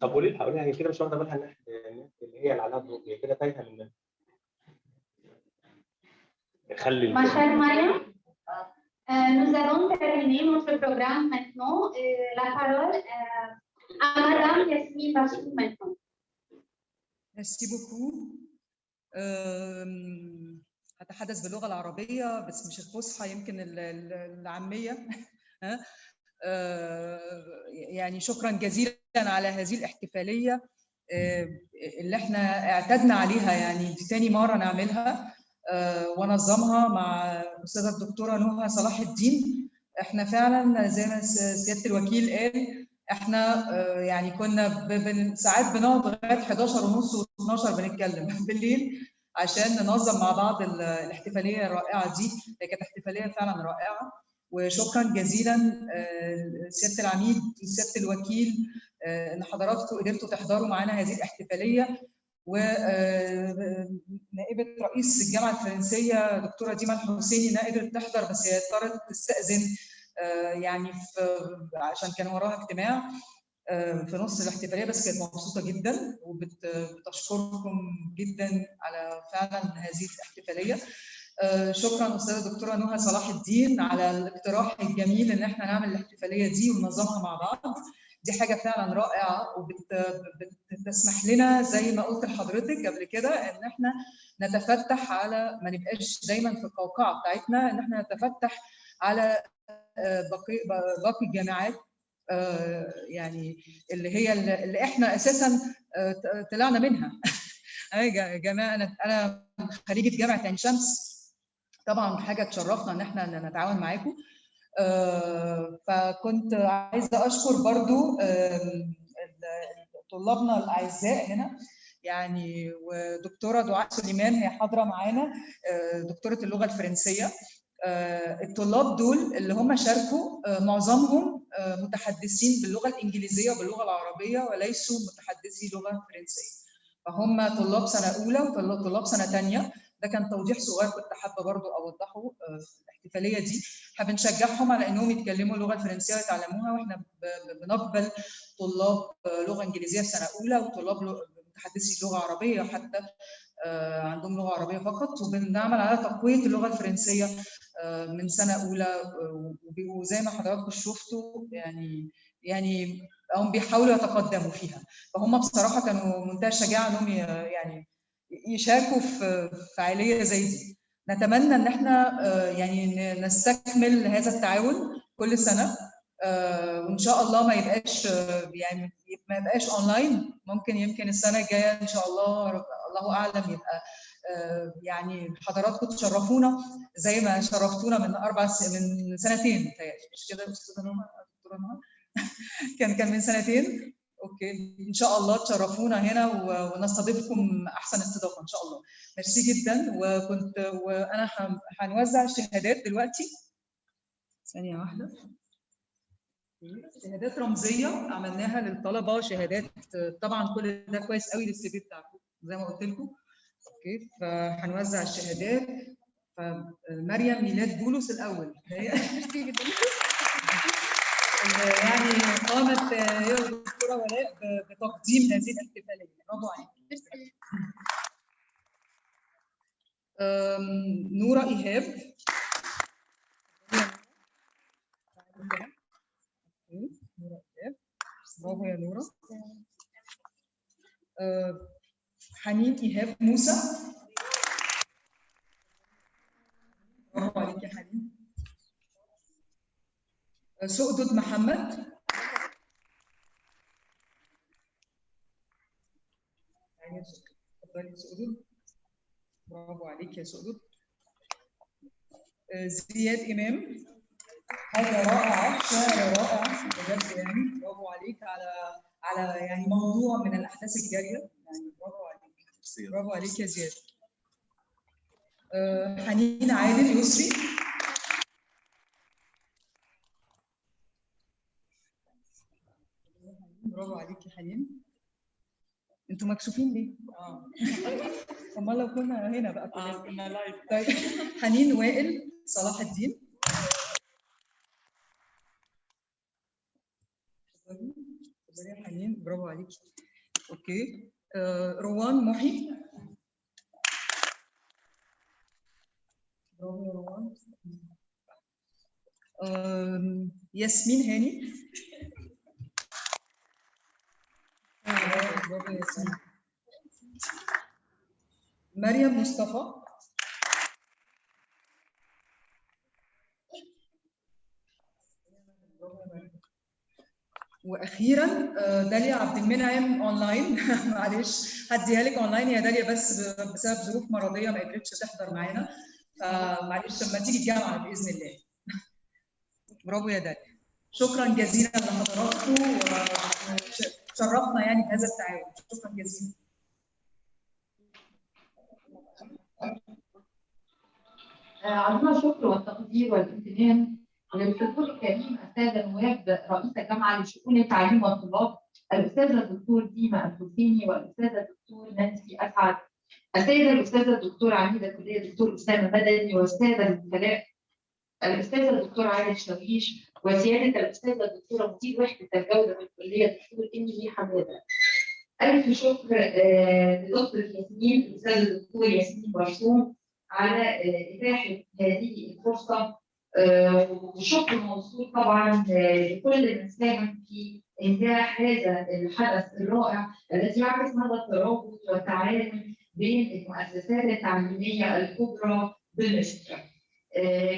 طب قولي لها هي كده مش واخده بالها ان الناس اللي هي اللي عليها الضوء هي كده تايهه مننا. خلي Ma chère Mariam, nous allons terminer notre programme maintenant. La parole à Madame Yasmine Bachou maintenant. Merci beaucoup. أتحدث باللغة العربية بس مش الفصحى يمكن العامية. يعني شكرا جزيلا على هذه الاحتفالية اللي احنا اعتدنا عليها، يعني دي تاني مرة نعملها ونظمها مع الأستاذة الدكتورة نهى صلاح الدين. احنا فعلا زي ما سيادة الوكيل قال احنا يعني كنا ساعات بنقعد لغاية 11:30 و12 بنتكلم بالليل عشان ننظم مع بعض الاحتفالية الرائعة دي. هي كانت احتفالية فعلا رائعة، وشكرا جزيلا سيادة العميد وسيادة الوكيل ان حضراتكم قدرتوا تحضروا معانا هذه الاحتفاليه. ونائبه رئيس الجامعه الفرنسيه دكتوره ديما الحسيني انها قدرت تحضر، بس هي اضطرت تستاذن يعني عشان كان وراها اجتماع في نص الاحتفاليه، بس كانت مبسوطه جدا وبتشكركم جدا على فعلا هذه الاحتفاليه. شكرا استاذه دكتوره نهى صلاح الدين على الاقتراح الجميل ان احنا نعمل الاحتفاليه دي وننظمها مع بعض. دي حاجه فعلا رائعه وبتسمح لنا زي ما قلت لحضرتك قبل كده ان احنا نتفتح على، ما نبقاش دايما في القوقعه بتاعتنا، ان احنا نتفتح على باقي الجامعات يعني اللي هي اللي احنا اساسا طلعنا منها. جماعه انا خريجه جامعه عين شمس، طبعا حاجه تشرفنا ان احنا نتعاون معاكم. فكنت عايزه اشكر برضو طلابنا الاعزاء هنا يعني، ودكتوره دعاء سليمان هي حاضره معانا، دكتوره اللغه الفرنسيه. الطلاب دول اللي هم شاركوا معظمهم متحدثين باللغه الانجليزيه وباللغه العربيه وليسوا متحدثي لغه فرنسيه، فهم طلاب سنه اولى وطلاب سنه ثانيه. ده كان توضيح صغير كنت حابه برضو اوضحه في الاحتفاليه دي. حابه نشجعهم على انهم يتكلموا اللغه الفرنسيه ويتعلموها، واحنا بنقبل طلاب لغه انجليزيه سنه اولى وطلاب متحدثي لغه عربيه حتى عندهم لغه عربيه فقط، وبنعمل على تقويه اللغه الفرنسيه من سنه اولى. وزي ما حضراتكم شفتوا يعني هم بيحاولوا يتقدموا فيها، فهم بصراحه كانوا منتهى الشجاعه انهم يعني يشاركوا في فعاليه زي دي. نتمنى ان احنا يعني نستكمل هذا التعاون كل سنه، وان شاء الله ما يبقاش يعني ما يبقاش اونلاين. يمكن السنه الجايه ان شاء الله، الله اعلم، يبقى يعني حضراتكم تشرفونا زي ما شرفتونا من سنتين متهيألي، مش كده استاذه نهى؟ دكتوره نهى كان من سنتين. اوكي، ان شاء الله تشرفونا هنا ونستضيفكم احسن استضافه ان شاء الله. ميرسي جدا. وانا هنوزع الشهادات دلوقتي. ثانيه واحده. شهادات رمزيه عملناها للطلبه، شهادات طبعا كل ده كويس قوي للسي في بتاعكم زي ما قلت لكم. اوكي، فهنوزع الشهادات. فمريم ميلاد بولس الاول هي يعني قامت هي والدكتوره ولاء بتقديم هذه الاحتفاليه. برافو عليك. نوره ايهاب. برافو يا نوره. حنين ايهاب موسى. برافو عليك يا حنين. سؤدد محمد. اتفضلي سؤدد. برافو عليك يا سؤدد. زياد امام. هذا رائع، شعر رائع بجد يعني. برافو عليك على يعني موضوع من الاحداث الجاريه يعني. برافو عليك. برافو عليك يا زياد. حنين عادل يسري. برافو عليك يا حنين. انتوا مكسوفين ليه؟ امال لو كنا هنا بقى كنا لايف. طيب حنين وائل صلاح الدين. اتفضلي يا حنين. برافو عليك. اوكي. روان محي. برافو يا روان. ياسمين هاني. برافو ياسمين. مريم مصطفى. واخيرا داليا عبد المنعم اونلاين. معلش هديها لك اونلاين يا داليا، بس بسبب ظروف مرضيه ما قدرتش تحضر معانا، فمعلش لما تيجي الجامعه باذن الله. برافو يا داليا. شكرا جزيلا لحضراتكم وشرفنا يعني بهذا التعاون. شكرا جزيلا. عندنا الشكر والتقدير والامتنان للحضور الكريم الساده نواب رئيس الجامعه لشؤون التعليم والطلاب الأستاذة الدكتور ديما الحسيني والأستاذة الدكتور نانسي أسعد، السيدة الأستاذة الدكتورة عميدة الكلية الدكتور أسامة مدني، والسادة الوكلاء الأستاذة الدكتورة عادل شاويش، وسيادة الأستاذة الدكتورة مدير وحدة الجودة بالكلية الدكتور إنجي حمادة. ألف شكر لدكتور ياسمين الأستاذ الدكتور ياسمين برسوم على إتاحة هذه الفرصة، وشكر موصول طبعا لكل من ساهم في إنجاح هذا الحدث الرائع الذي يعكس مدى الترابط والتعاون بين المؤسسات التعليمية الكبرى بمصر.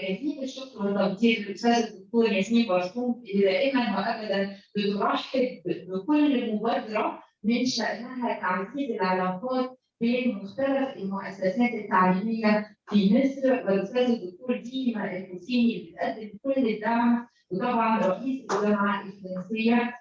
جزيل الشكر والتقدير للأستاذ الدكتور ياسمين برسوم اللي دائما وأبدا بترحب بكل مبادرة من شأنها تعزيز العلاقات بين مختلف المؤسسات التعليمية في مصر، والأستاذ الدكتور ديما الحسيني اللي بتقدم كل الدعم، وطبعا رئيس الجامعة الفرنسية.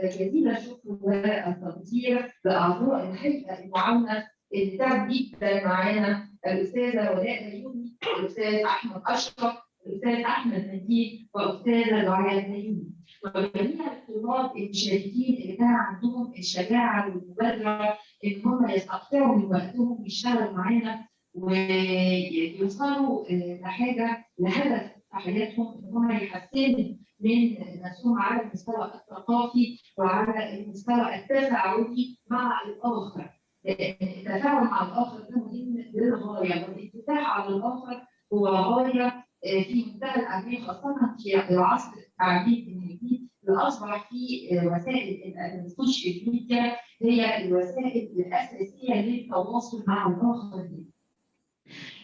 جزيل الشكر والتقدير لأعضاء الهيئة المعاونة اللي تعب جدا معانا، الأستاذة ولاء بيومي، الأستاذ أحمد أشرف، الأستاذ أحمد مجيد، والأستاذة دعاء بيومي، وجميع الطلاب المشاركين اللي كان عندهم الشجاعة والمبادرة إن هم يستقطعوا من وقتهم يشتغلوا معانا ويوصلوا لحاجة لهدف في حياتهم، إن هم يحسنوا من نفسهم على المستوى الثقافي وعلى المستوى التفاعلي مع الآخر. التفاعل مع الآخر ده مهم للغاية، والانفتاح على الآخر هو غاية في منتهى الأهمية، خاصة في العصر التعليم الجديد اللي أصبح فيه وسائل السوشيال ميديا هي الوسائل الأساسية للتواصل مع الآخر.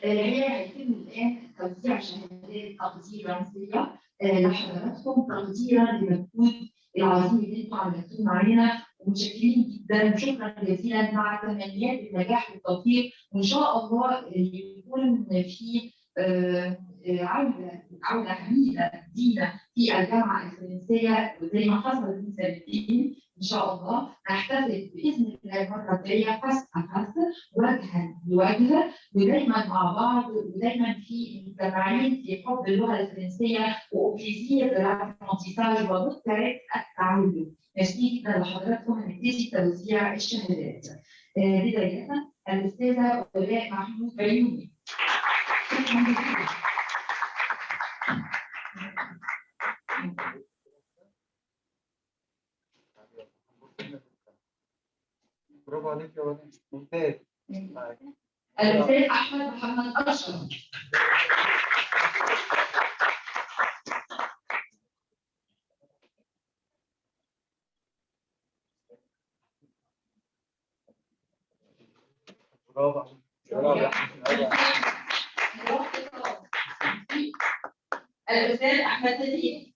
هي هيتم الآن توزيع شهادات تقدير رمزية لحضراتكم تقديرا لمجهود العظيم اللي انتم عملتوه معانا، ومتشكرين جدا وشكرا جزيلا مع تمنيات بالنجاح والتوفيق، وان شاء الله يكون في عودة حميدة جديدة في الجامعة الفرنسية زي ما حصل من سنتين. ان شاء الله نحتفل باذن الله المره الجايه فاس افاس وجها لوجه، ودايما مع بعض، ودايما في مجتمعين في حب اللغه الفرنسيه وبليزير الابرونتيساج ومتعه التعلم. ميرسي جدا لحضراتكم. هنبتدي توزيع الشهادات. بدايه الاستاذه ولاء محمود بيومي. برافو عليك يا ولد، ممتاز. الأستاذ أحمد محمد أشرف. برافو. الأستاذ أحمد سليم.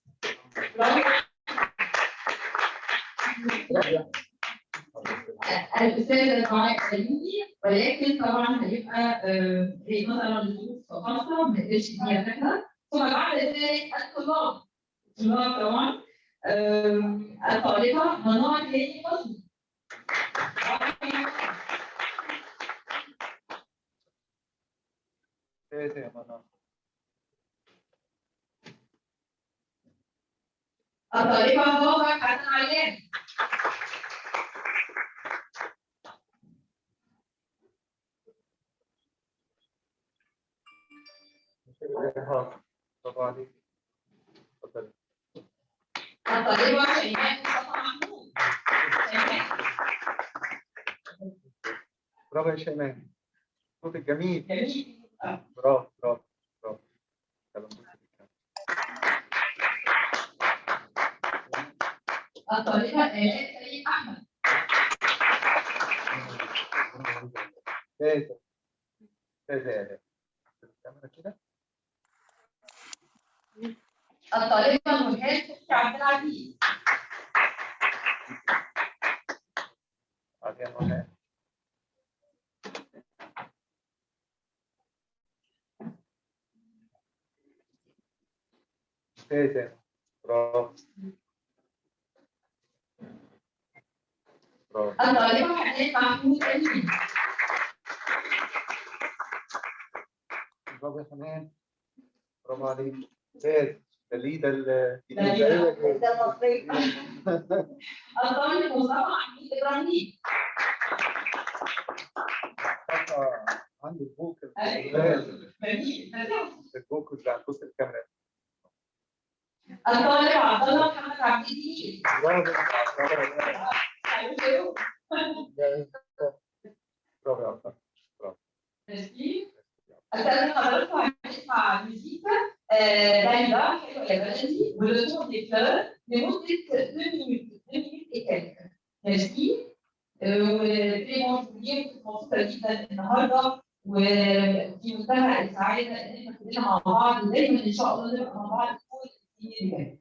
الأستاذة دعاء بيومي، ولكن طبعا هيبقى زي مثلا ظروف خاصة ما نقدرش فيها فاكرة. ثم بعد ذلك الطلاب طبعا الطالبة منار هاني حسني. يا منار. الطالبة هاجر حسن علام. برافو عليك. اتفضل. الطالبة شيماء مصطفى محمود. برافو يا شيماء. صوتك جميل. جميل. برافو برافو برافو. الطالبة آلاء سيد أحمد. ممتازة. ممتازة يا آلاء. الكاميرا كده. الطالبة نورهان فتحي عبد العزيز. عافية نورهان. ممتازة. برافو. برافو. الطالبة حنان محمود أمين. برافو يا حنان. برافو عليك. ممتاز. البليده المصريه. الطالب مصطفى عميد ابراهيم. عنده الفوكل. جميل. الفوكل بتاع بص الكاميرا. الطالب عبد الله محمد عبد الدين. برافو. أستاذ حضراتكم هنسمع مزيكا ليلى حلوة يا بلدي ولتون دي فلور لمدة 2 مينوت إيكالك. ماشي؟ وتريمون جوليين مبسوطة جدا النهارده وفي منتهى السعادة إن احنا كلنا مع بعض ودايما إن شاء الله نبقى مع بعض طول السنين اللي جاية.